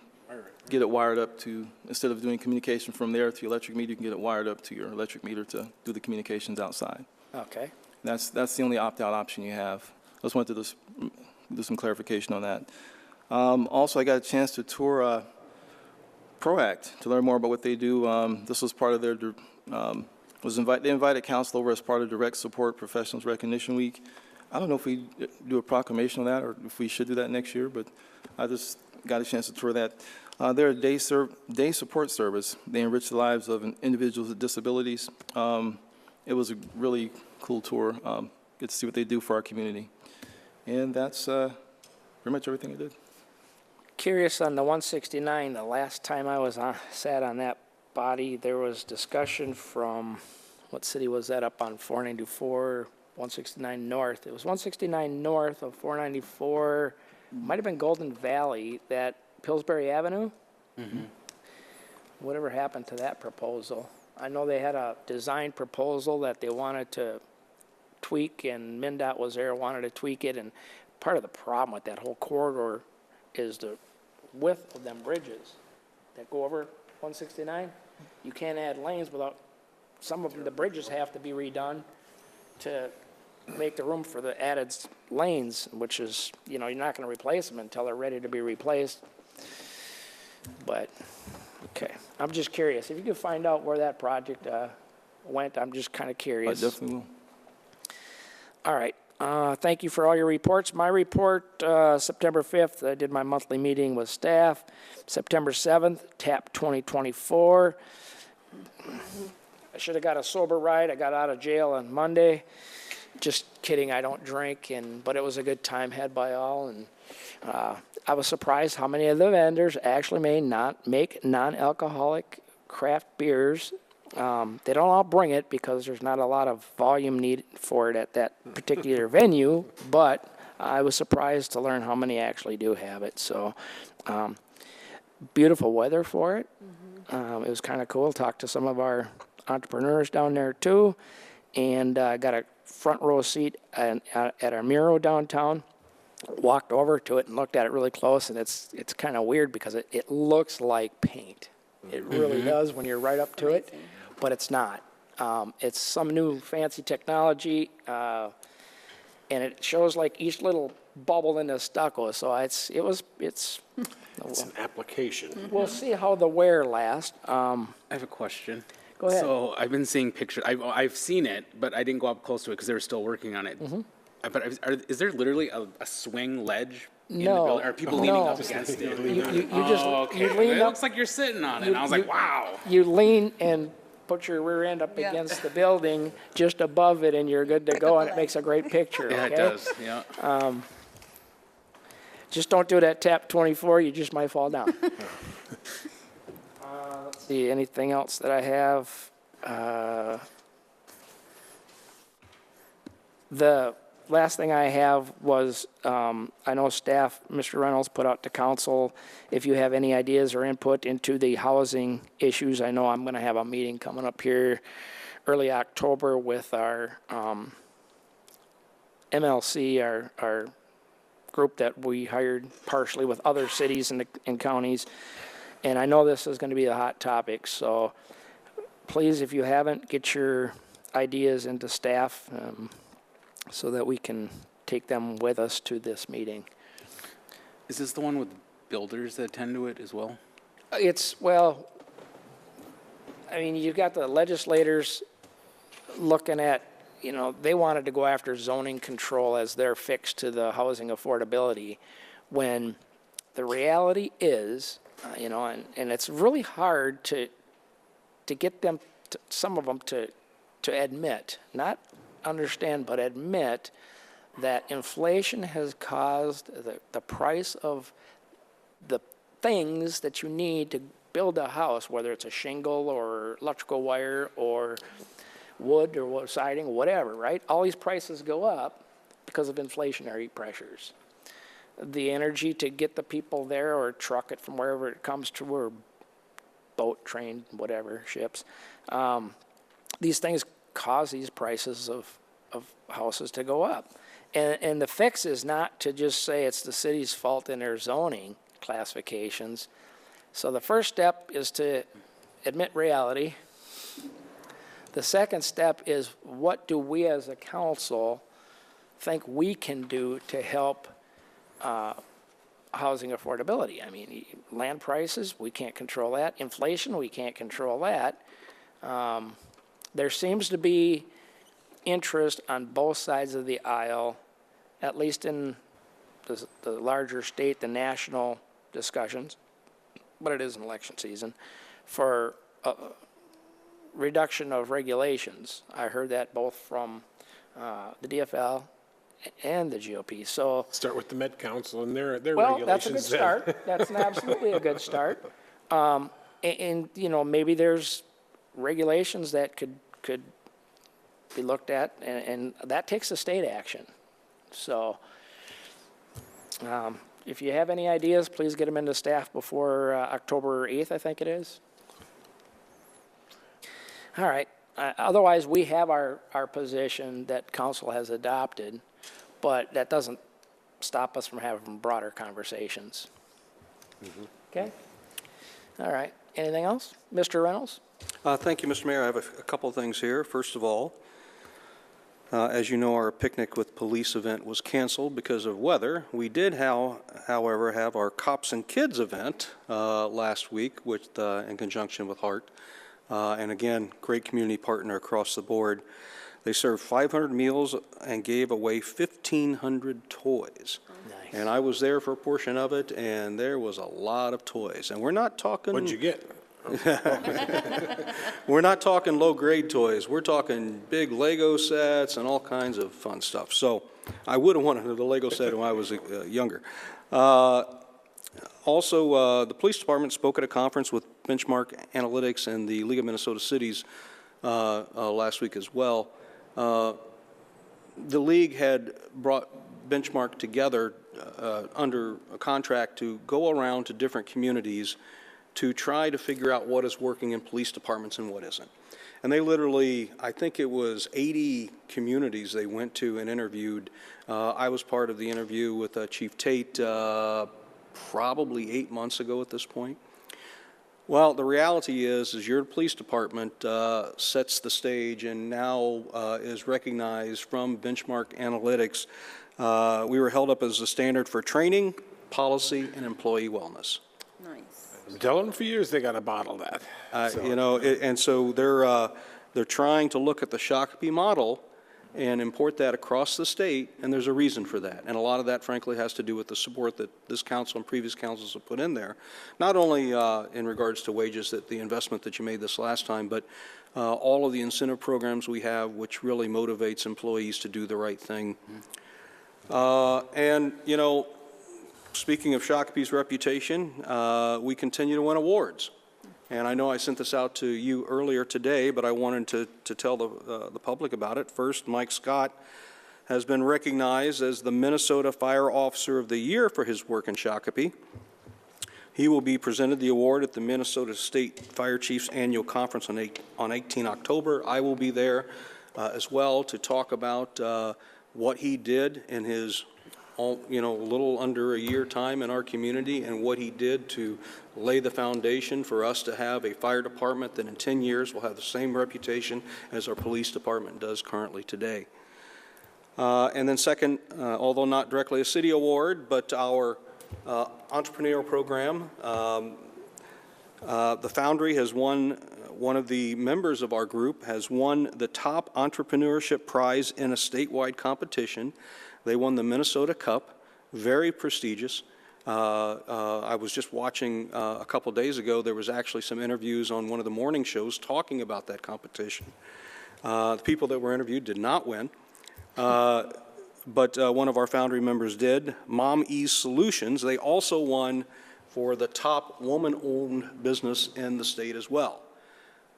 get it wired up to, instead of doing communication from there to your electric meter, you can get it wired up to your electric meter to do the communications outside. Okay. That's the only opt-out option you have. I just wanted to do some clarification on that. Also, I got a chance to tour PROACT to learn more about what they do. This was part of their, they invited council over as part of Direct Support Professionals Recognition Week. I don't know if we do a proclamation on that or if we should do that next year, but I just got a chance to tour that. They're a day support service. They enrich the lives of individuals with disabilities. It was a really cool tour. Get to see what they do for our community. And that's pretty much everything I did. curious on the 169, the last time I was sat on that body, there was discussion from, what city was that up on 494, 169 North? It was 169 North of 494, might have been Golden Valley, that Pillsbury Avenue? Whatever happened to that proposal? I know they had a design proposal that they wanted to tweak, and MnDOT was there, wanted to tweak it, and part of the problem with that whole corridor is the width of them bridges that go over 169. You can't add lanes without, some of them, the bridges have to be redone to make the room for the added lanes, which is, you know, you're not going to replace them until they're ready to be replaced. But, okay, I'm just curious. If you could find out where that project went, I'm just kind of I curious. definitely will. All right. Thank you for all your reports. My report, September 5th, I did my monthly meeting with staff. September 7th, TAP 2024. I should have got a sober ride. I got out of jail on Monday. Just kidding, I don't drink, but it was a good time had by all. And I was surprised how many of the vendors actually make non-alcoholic craft beers. They don't all bring it because there's not a lot of volume needed for it at that particular venue, but I was surprised to learn how many actually do have it. So beautiful weather for it. It was kind of cool. Talked to some of our entrepreneurs down there too, and got a front row seat at our Miro downtown. Walked over to it and looked at it really close, and it's kind of weird because it looks like paint. It really does when you're right up to it, but it's not. It's some new fancy technology, and it shows like each little bubble in the stucco. So it's It's an application. we'll see how the wear lasts. I have a question. Go ahead. So I've been seeing pictures. I've seen it, but I didn't go up close to it because they were still working on it. But is there literally a swing ledge in the No. building? Are people leaning up against it? You lean It up, looks like you're sitting on it. And I was like, wow. you lean and put your rear end up Yeah. against the building, just above it, and you're good to go, and it makes a great picture. Yeah, Okay? it does. Yeah. Just don't do that tap 24, you just might fall down. Let's see, anything else that I have? The last thing I have was, I know staff, Mr. Reynolds, put out to council, if you have any ideas or input into the housing issues. I know I'm going to have a meeting coming up here early October with our MLC, our group that we hired partially with other cities and counties. And I know this is going to be a hot topic, so please, if you haven't, get your ideas into staff so that we can take them with us to this meeting. Is this the one with builders that attend to it as well? Well, I mean, you've got the legislators looking at, you know, they wanted to go after zoning control as their fix to the housing affordability, when the reality is, you know, and it's really hard to get them, some of them to admit, not understand, but admit that inflation has caused the price of the things that you need to build a house, whether it's a shingle or electrical wire or wood or siding, whatever, right? All these prices go up because of inflationary pressures. The energy to get the people there or truck it from wherever it comes to, or boat, train, whatever, ships. These things cause these prices of houses to go up. And the fix is not to just say it's the city's fault in their zoning classifications. So the first step is to admit reality. The second step is, what do we as a council think we can do to help housing affordability? I mean, land prices, we can't control that. Inflation, we can't control that. There seems to be interest on both sides of the aisle, at least in the larger state, the national discussions, but it is an election season, for reduction of regulations. I heard that both from the DFL and the GOP. So, Start with the Met Council and their well, regulations. that's a good then. start. That's absolutely a good start. And, you know, maybe there's regulations that could be looked at, and that takes a state action. So, if you have any ideas, please get them into staff before October 8th, I think it is. All right. Otherwise, we have our position that council has adopted, but that doesn't stop us from having broader conversations. Okay? All right. Anything else? Mr. Reynolds? Thank you, Mr. Mayor. I have a couple of things here. First of all, as you know, our picnic with police event was canceled because of weather. We did, however, have our Cops and Kids event last week in conjunction with HART. And again, great community partner across the board. They served 500 meals and gave away 1,500 toys. Nice. And I was there for a portion of it, and there was a lot of toys. And we're not talking... What'd you get? We're not talking low-grade toys. We're talking big Lego sets and all kinds of fun stuff. So I would have wanted the Lego set when I was younger. Also, the police department spoke at a conference with Benchmark Analytics and the League of Minnesota Cities last week as well. The league had brought Benchmark together under a contract to go around to different communities to try to figure out what is working in police departments and what isn't. And they literally, I think it was 80 communities they went to and interviewed. I was part of the interview with Chief Tate probably 8 months ago at this point. Well, the reality is your police department sets the stage and now is recognized from Benchmark Analytics. We were held up as a standard for training, policy, and employee wellness. Nice. I'm telling them for years they got to bottle that. You know, and so they're trying to look at the Shakopee model and import that across the state, and there's a reason for that. And a lot of that, frankly, has to do with the support that this council and previous councils have put in there, not only in regards to wages, that the investment that you made this last time, but all of the incentive programs we have, which really motivates employees to do the right thing. And, you know, speaking of Shakopee's reputation, we continue to win awards. And I know I sent this out to you earlier today, but I wanted to tell the public about it. First, Mike Scott has been recognized as the Minnesota Fire Officer of the Year for his work in Shakopee. He will be presented the award at the Minnesota State Fire Chiefs Annual Conference on 18 October. I will be there as well to talk about what he did in his a little under a year time in our community, and what he did to lay the foundation for us to have a fire department that in 10 years will have the same reputation as our police department does currently today. And then second, although not directly a city award, but our entrepreneurial program, the Foundry has won, one of the members of our group has won the top entrepreneurship prize in a statewide competition. They won the Minnesota Cup, very prestigious. I was just watching a couple days ago, there was actually some interviews on one of the morning shows talking about that competition. The people that were interviewed did not win, but one of our Foundry members did, Mom Ease Solutions. They also won for the top woman-owned business in the state as well.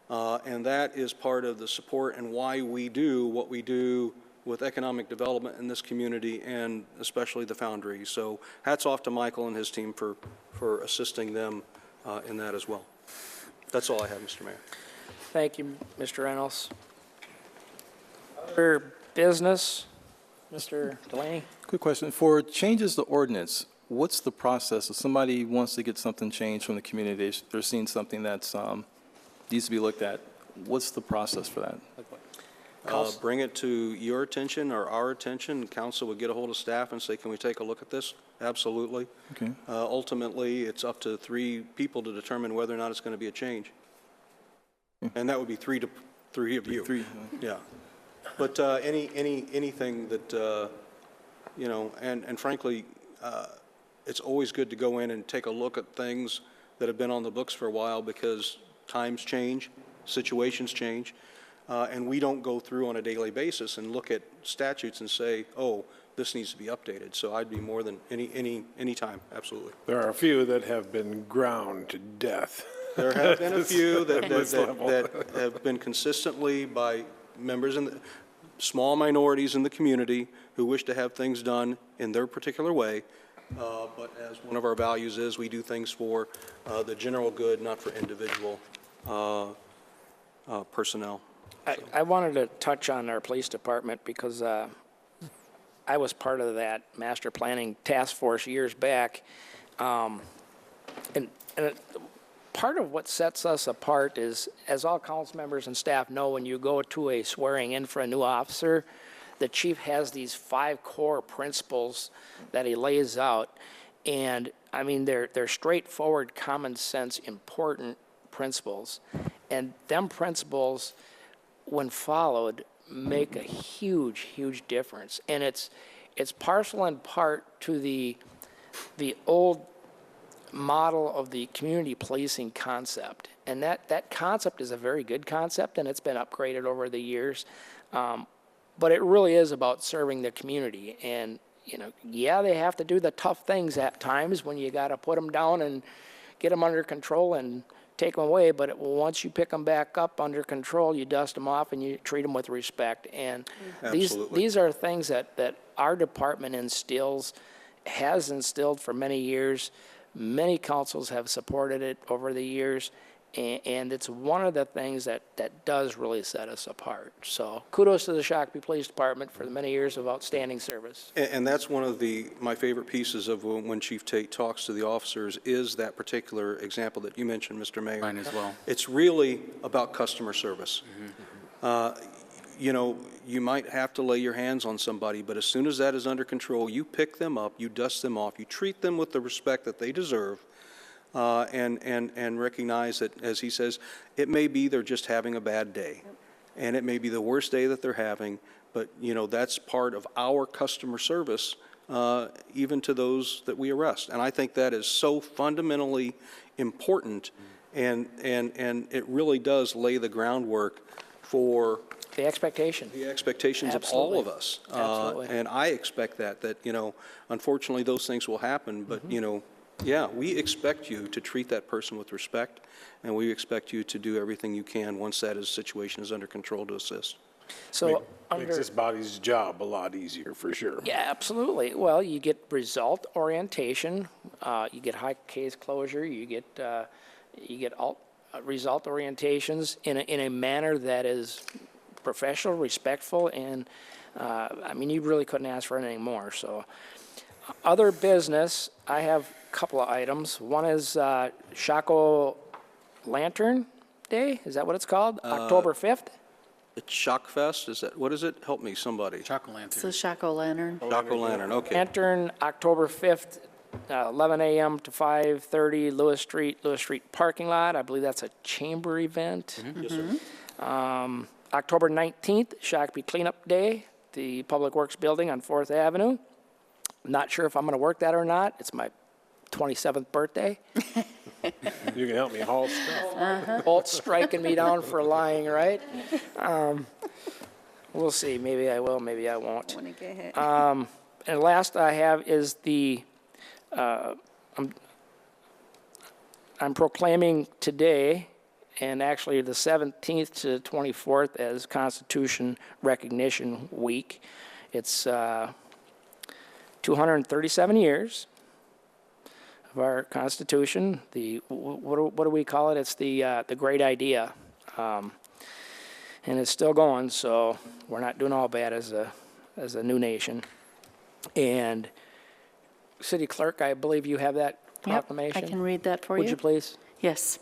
And that is part of the support and why we do what we do with economic development in this community, and especially the Foundry. So hats off to Michael and his team for assisting them in that as well. That's all I have, Mr. Mayor. Thank you, Mr. Reynolds. Other business, Mr. Delaney? Quick question. For changes to ordinance, what's the process? If somebody wants to get something changed from the community, they're seeing something that's needs to be looked at, what's the process for that? Bring it to your attention or our attention. Council would get a hold of staff and say, can we take a look at this? Absolutely. Okay. Ultimately, it's up to 3 people to determine whether or not it's going to be a change. And that would be three of you. Three. Yeah. But anything that, you know, and frankly, it's always good to go in and take a look at things that have been on the books for a while, because times change, situations change. And we don't go through on a daily basis and look at statutes and say, oh, this needs to be updated. So I'd be more than any time, absolutely. There are a few that have been ground to death. There have been a few This level. that have been consistently by members in the, small minorities in the community who wish to have things done in their particular way. But as one of our values is, we do things for the general good, not for individual personnel. I wanted to touch on our police department because I was part of that master planning task force years back. Part of what sets us apart is, as all council members and staff know, when you go to a swearing in for a new officer, the chief has these 5 core principles that he lays out. And I mean, they're straightforward, common sense, important principles. And them principles, when followed, make a huge, huge difference. And it's partial in part to the old model of the community policing concept. And that concept is a very good concept, and it's been upgraded over the years. But it really is about serving the community. And, you know, yeah, they have to do the tough things at times when you got to put them down and get them under control and take them away. But once you pick them back up under control, you dust them off and you treat them with respect. And these are things that our department has instilled for many years. Many councils have supported it over the years, and it's one of the things that does really set us apart. So kudos to the Shakopee Police Department for the many years of outstanding service. And that's one of my favorite pieces of when Chief Tate talks to the officers is that particular example that you mentioned, Mr. Mayor. Mine as well. It's really about customer service. You know, you might have to lay your hands on somebody, but as soon as that is under control, you pick them up, you dust them off, you treat them with the respect that they deserve, and recognize that, as he says, it may be they're just having a bad day, and it may be the worst day that they're having, but, you know, that's part of our customer service, even to those that we arrest. And I think that is so fundamentally important, and it really does lay the groundwork for The expectations of all of us. Absolutely. And I expect that, you know, unfortunately, those things will happen, but, you know, yeah, we expect you to treat that person with respect, and we expect you to do everything you can once that situation is under control to assist. So Makes this body's job a lot easier, for sure. Yeah, absolutely. Well, you get result orientation, you get high case closure, you get result orientations in a manner that is professional, respectful, and I mean, you really couldn't ask for anything more. So, other business, I have a couple of items. One is Shako Lantern Day. Is that what it's called? October 5th? It's Shock Fest, is that, what is it? Help me, somebody. Chocolate It's the Shako-Lantern. Jack-o'-lantern, okay. Lantern, October 5th, 11 a.m. to 5:30, Lewis Street parking lot. I believe that's a chamber event. Yes, sir. October 19th, Shakopee Cleanup Day, the Public Works Building on 4th Avenue. I'm not sure if I'm going to work that or not. It's my 27th birthday. You can help me haul stuff. Bolt striking me down for lying, right? We'll see. Maybe I will, maybe I won't. Want to get hit. And last I have is I'm proclaiming today, and actually the 17th to 24th, as Constitution Recognition Week. It's 237 years of our Constitution. What do we call it? It's the great idea, and it's still going. So we're not doing all bad as a new nation. And City Clerk, I believe you have that proclamation. I can read that for you. Would you please? Yes.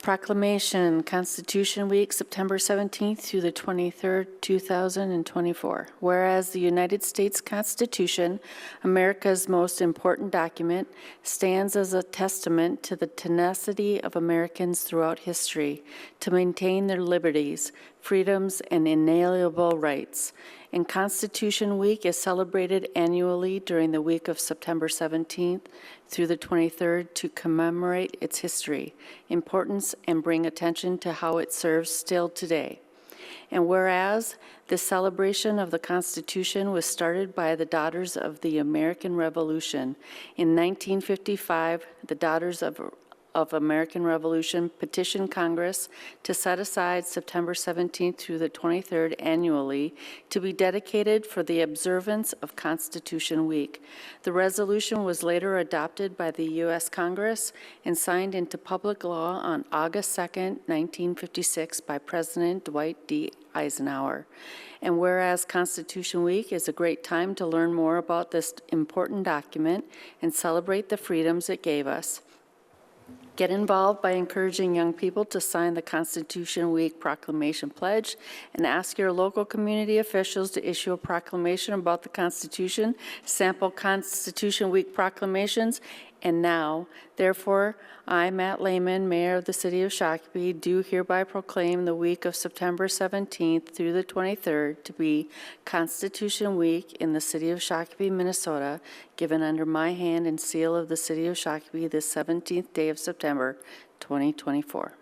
Proclamation, Constitution Week, September 17th through the 23rd, 2024. Whereas the United States Constitution, America's most important document, stands as a testament to the tenacity of Americans throughout history to maintain their liberties, freedoms, and inalienable rights. And Constitution Week is celebrated annually during the week of September 17th through the 23rd to commemorate its history, importance, and bring attention to how it serves still today. And whereas the celebration of the Constitution was started by the Daughters of the American Revolution. In 1955, the Daughters of American Revolution petitioned Congress to set aside September 17th through the 23rd annually to be dedicated for the observance of Constitution Week. The resolution was later adopted by the U.S. Congress and signed into public law on August 2nd, 1956 by President Dwight D. Eisenhower. And whereas Constitution Week is a great time to learn more about this important document and celebrate the freedoms it gave us. Get involved by encouraging young people to sign the Constitution Week Proclamation Pledge and ask your local community officials to issue a proclamation about the Constitution, sample Constitution Week proclamations. And now, therefore, I, Matt Lehman, Mayor of the City of Shakopee, do hereby proclaim the week of September 17th through the 23rd to be Constitution Week in the City of Shakopee, Minnesota, given under my hand and seal of the City of Shakopee this 17th day of September, 2024.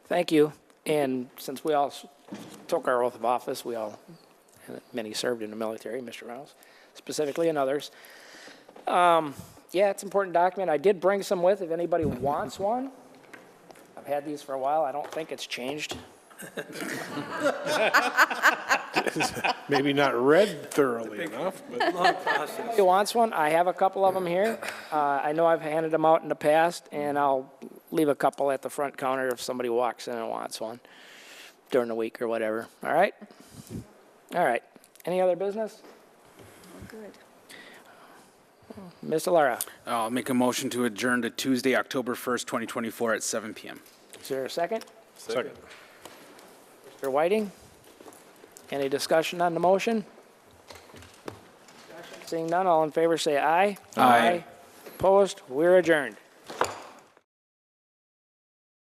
Thank you. And since we all took our oath of office, many served in the military, Mr. Reynolds, specifically, and others. Yeah, it's an important document. I did bring some with if anybody wants one. I've had these for a while. I don't think it's changed. Maybe not read thoroughly enough, but If you wants one, I have a couple of them here. I know I've handed them out in the past, and I'll leave a couple at the front counter if somebody walks in and wants one during the week or whatever. All right? All right. Any other business? Good. Ms. Alara, I'll make a motion to adjourn to Tuesday, October 1st, 2024 at 7 p.m. is there a second? second. Mr. Whiting? Any discussion on the motion? Seeing none, all in favor say aye. Aye. Opposed? We're adjourned.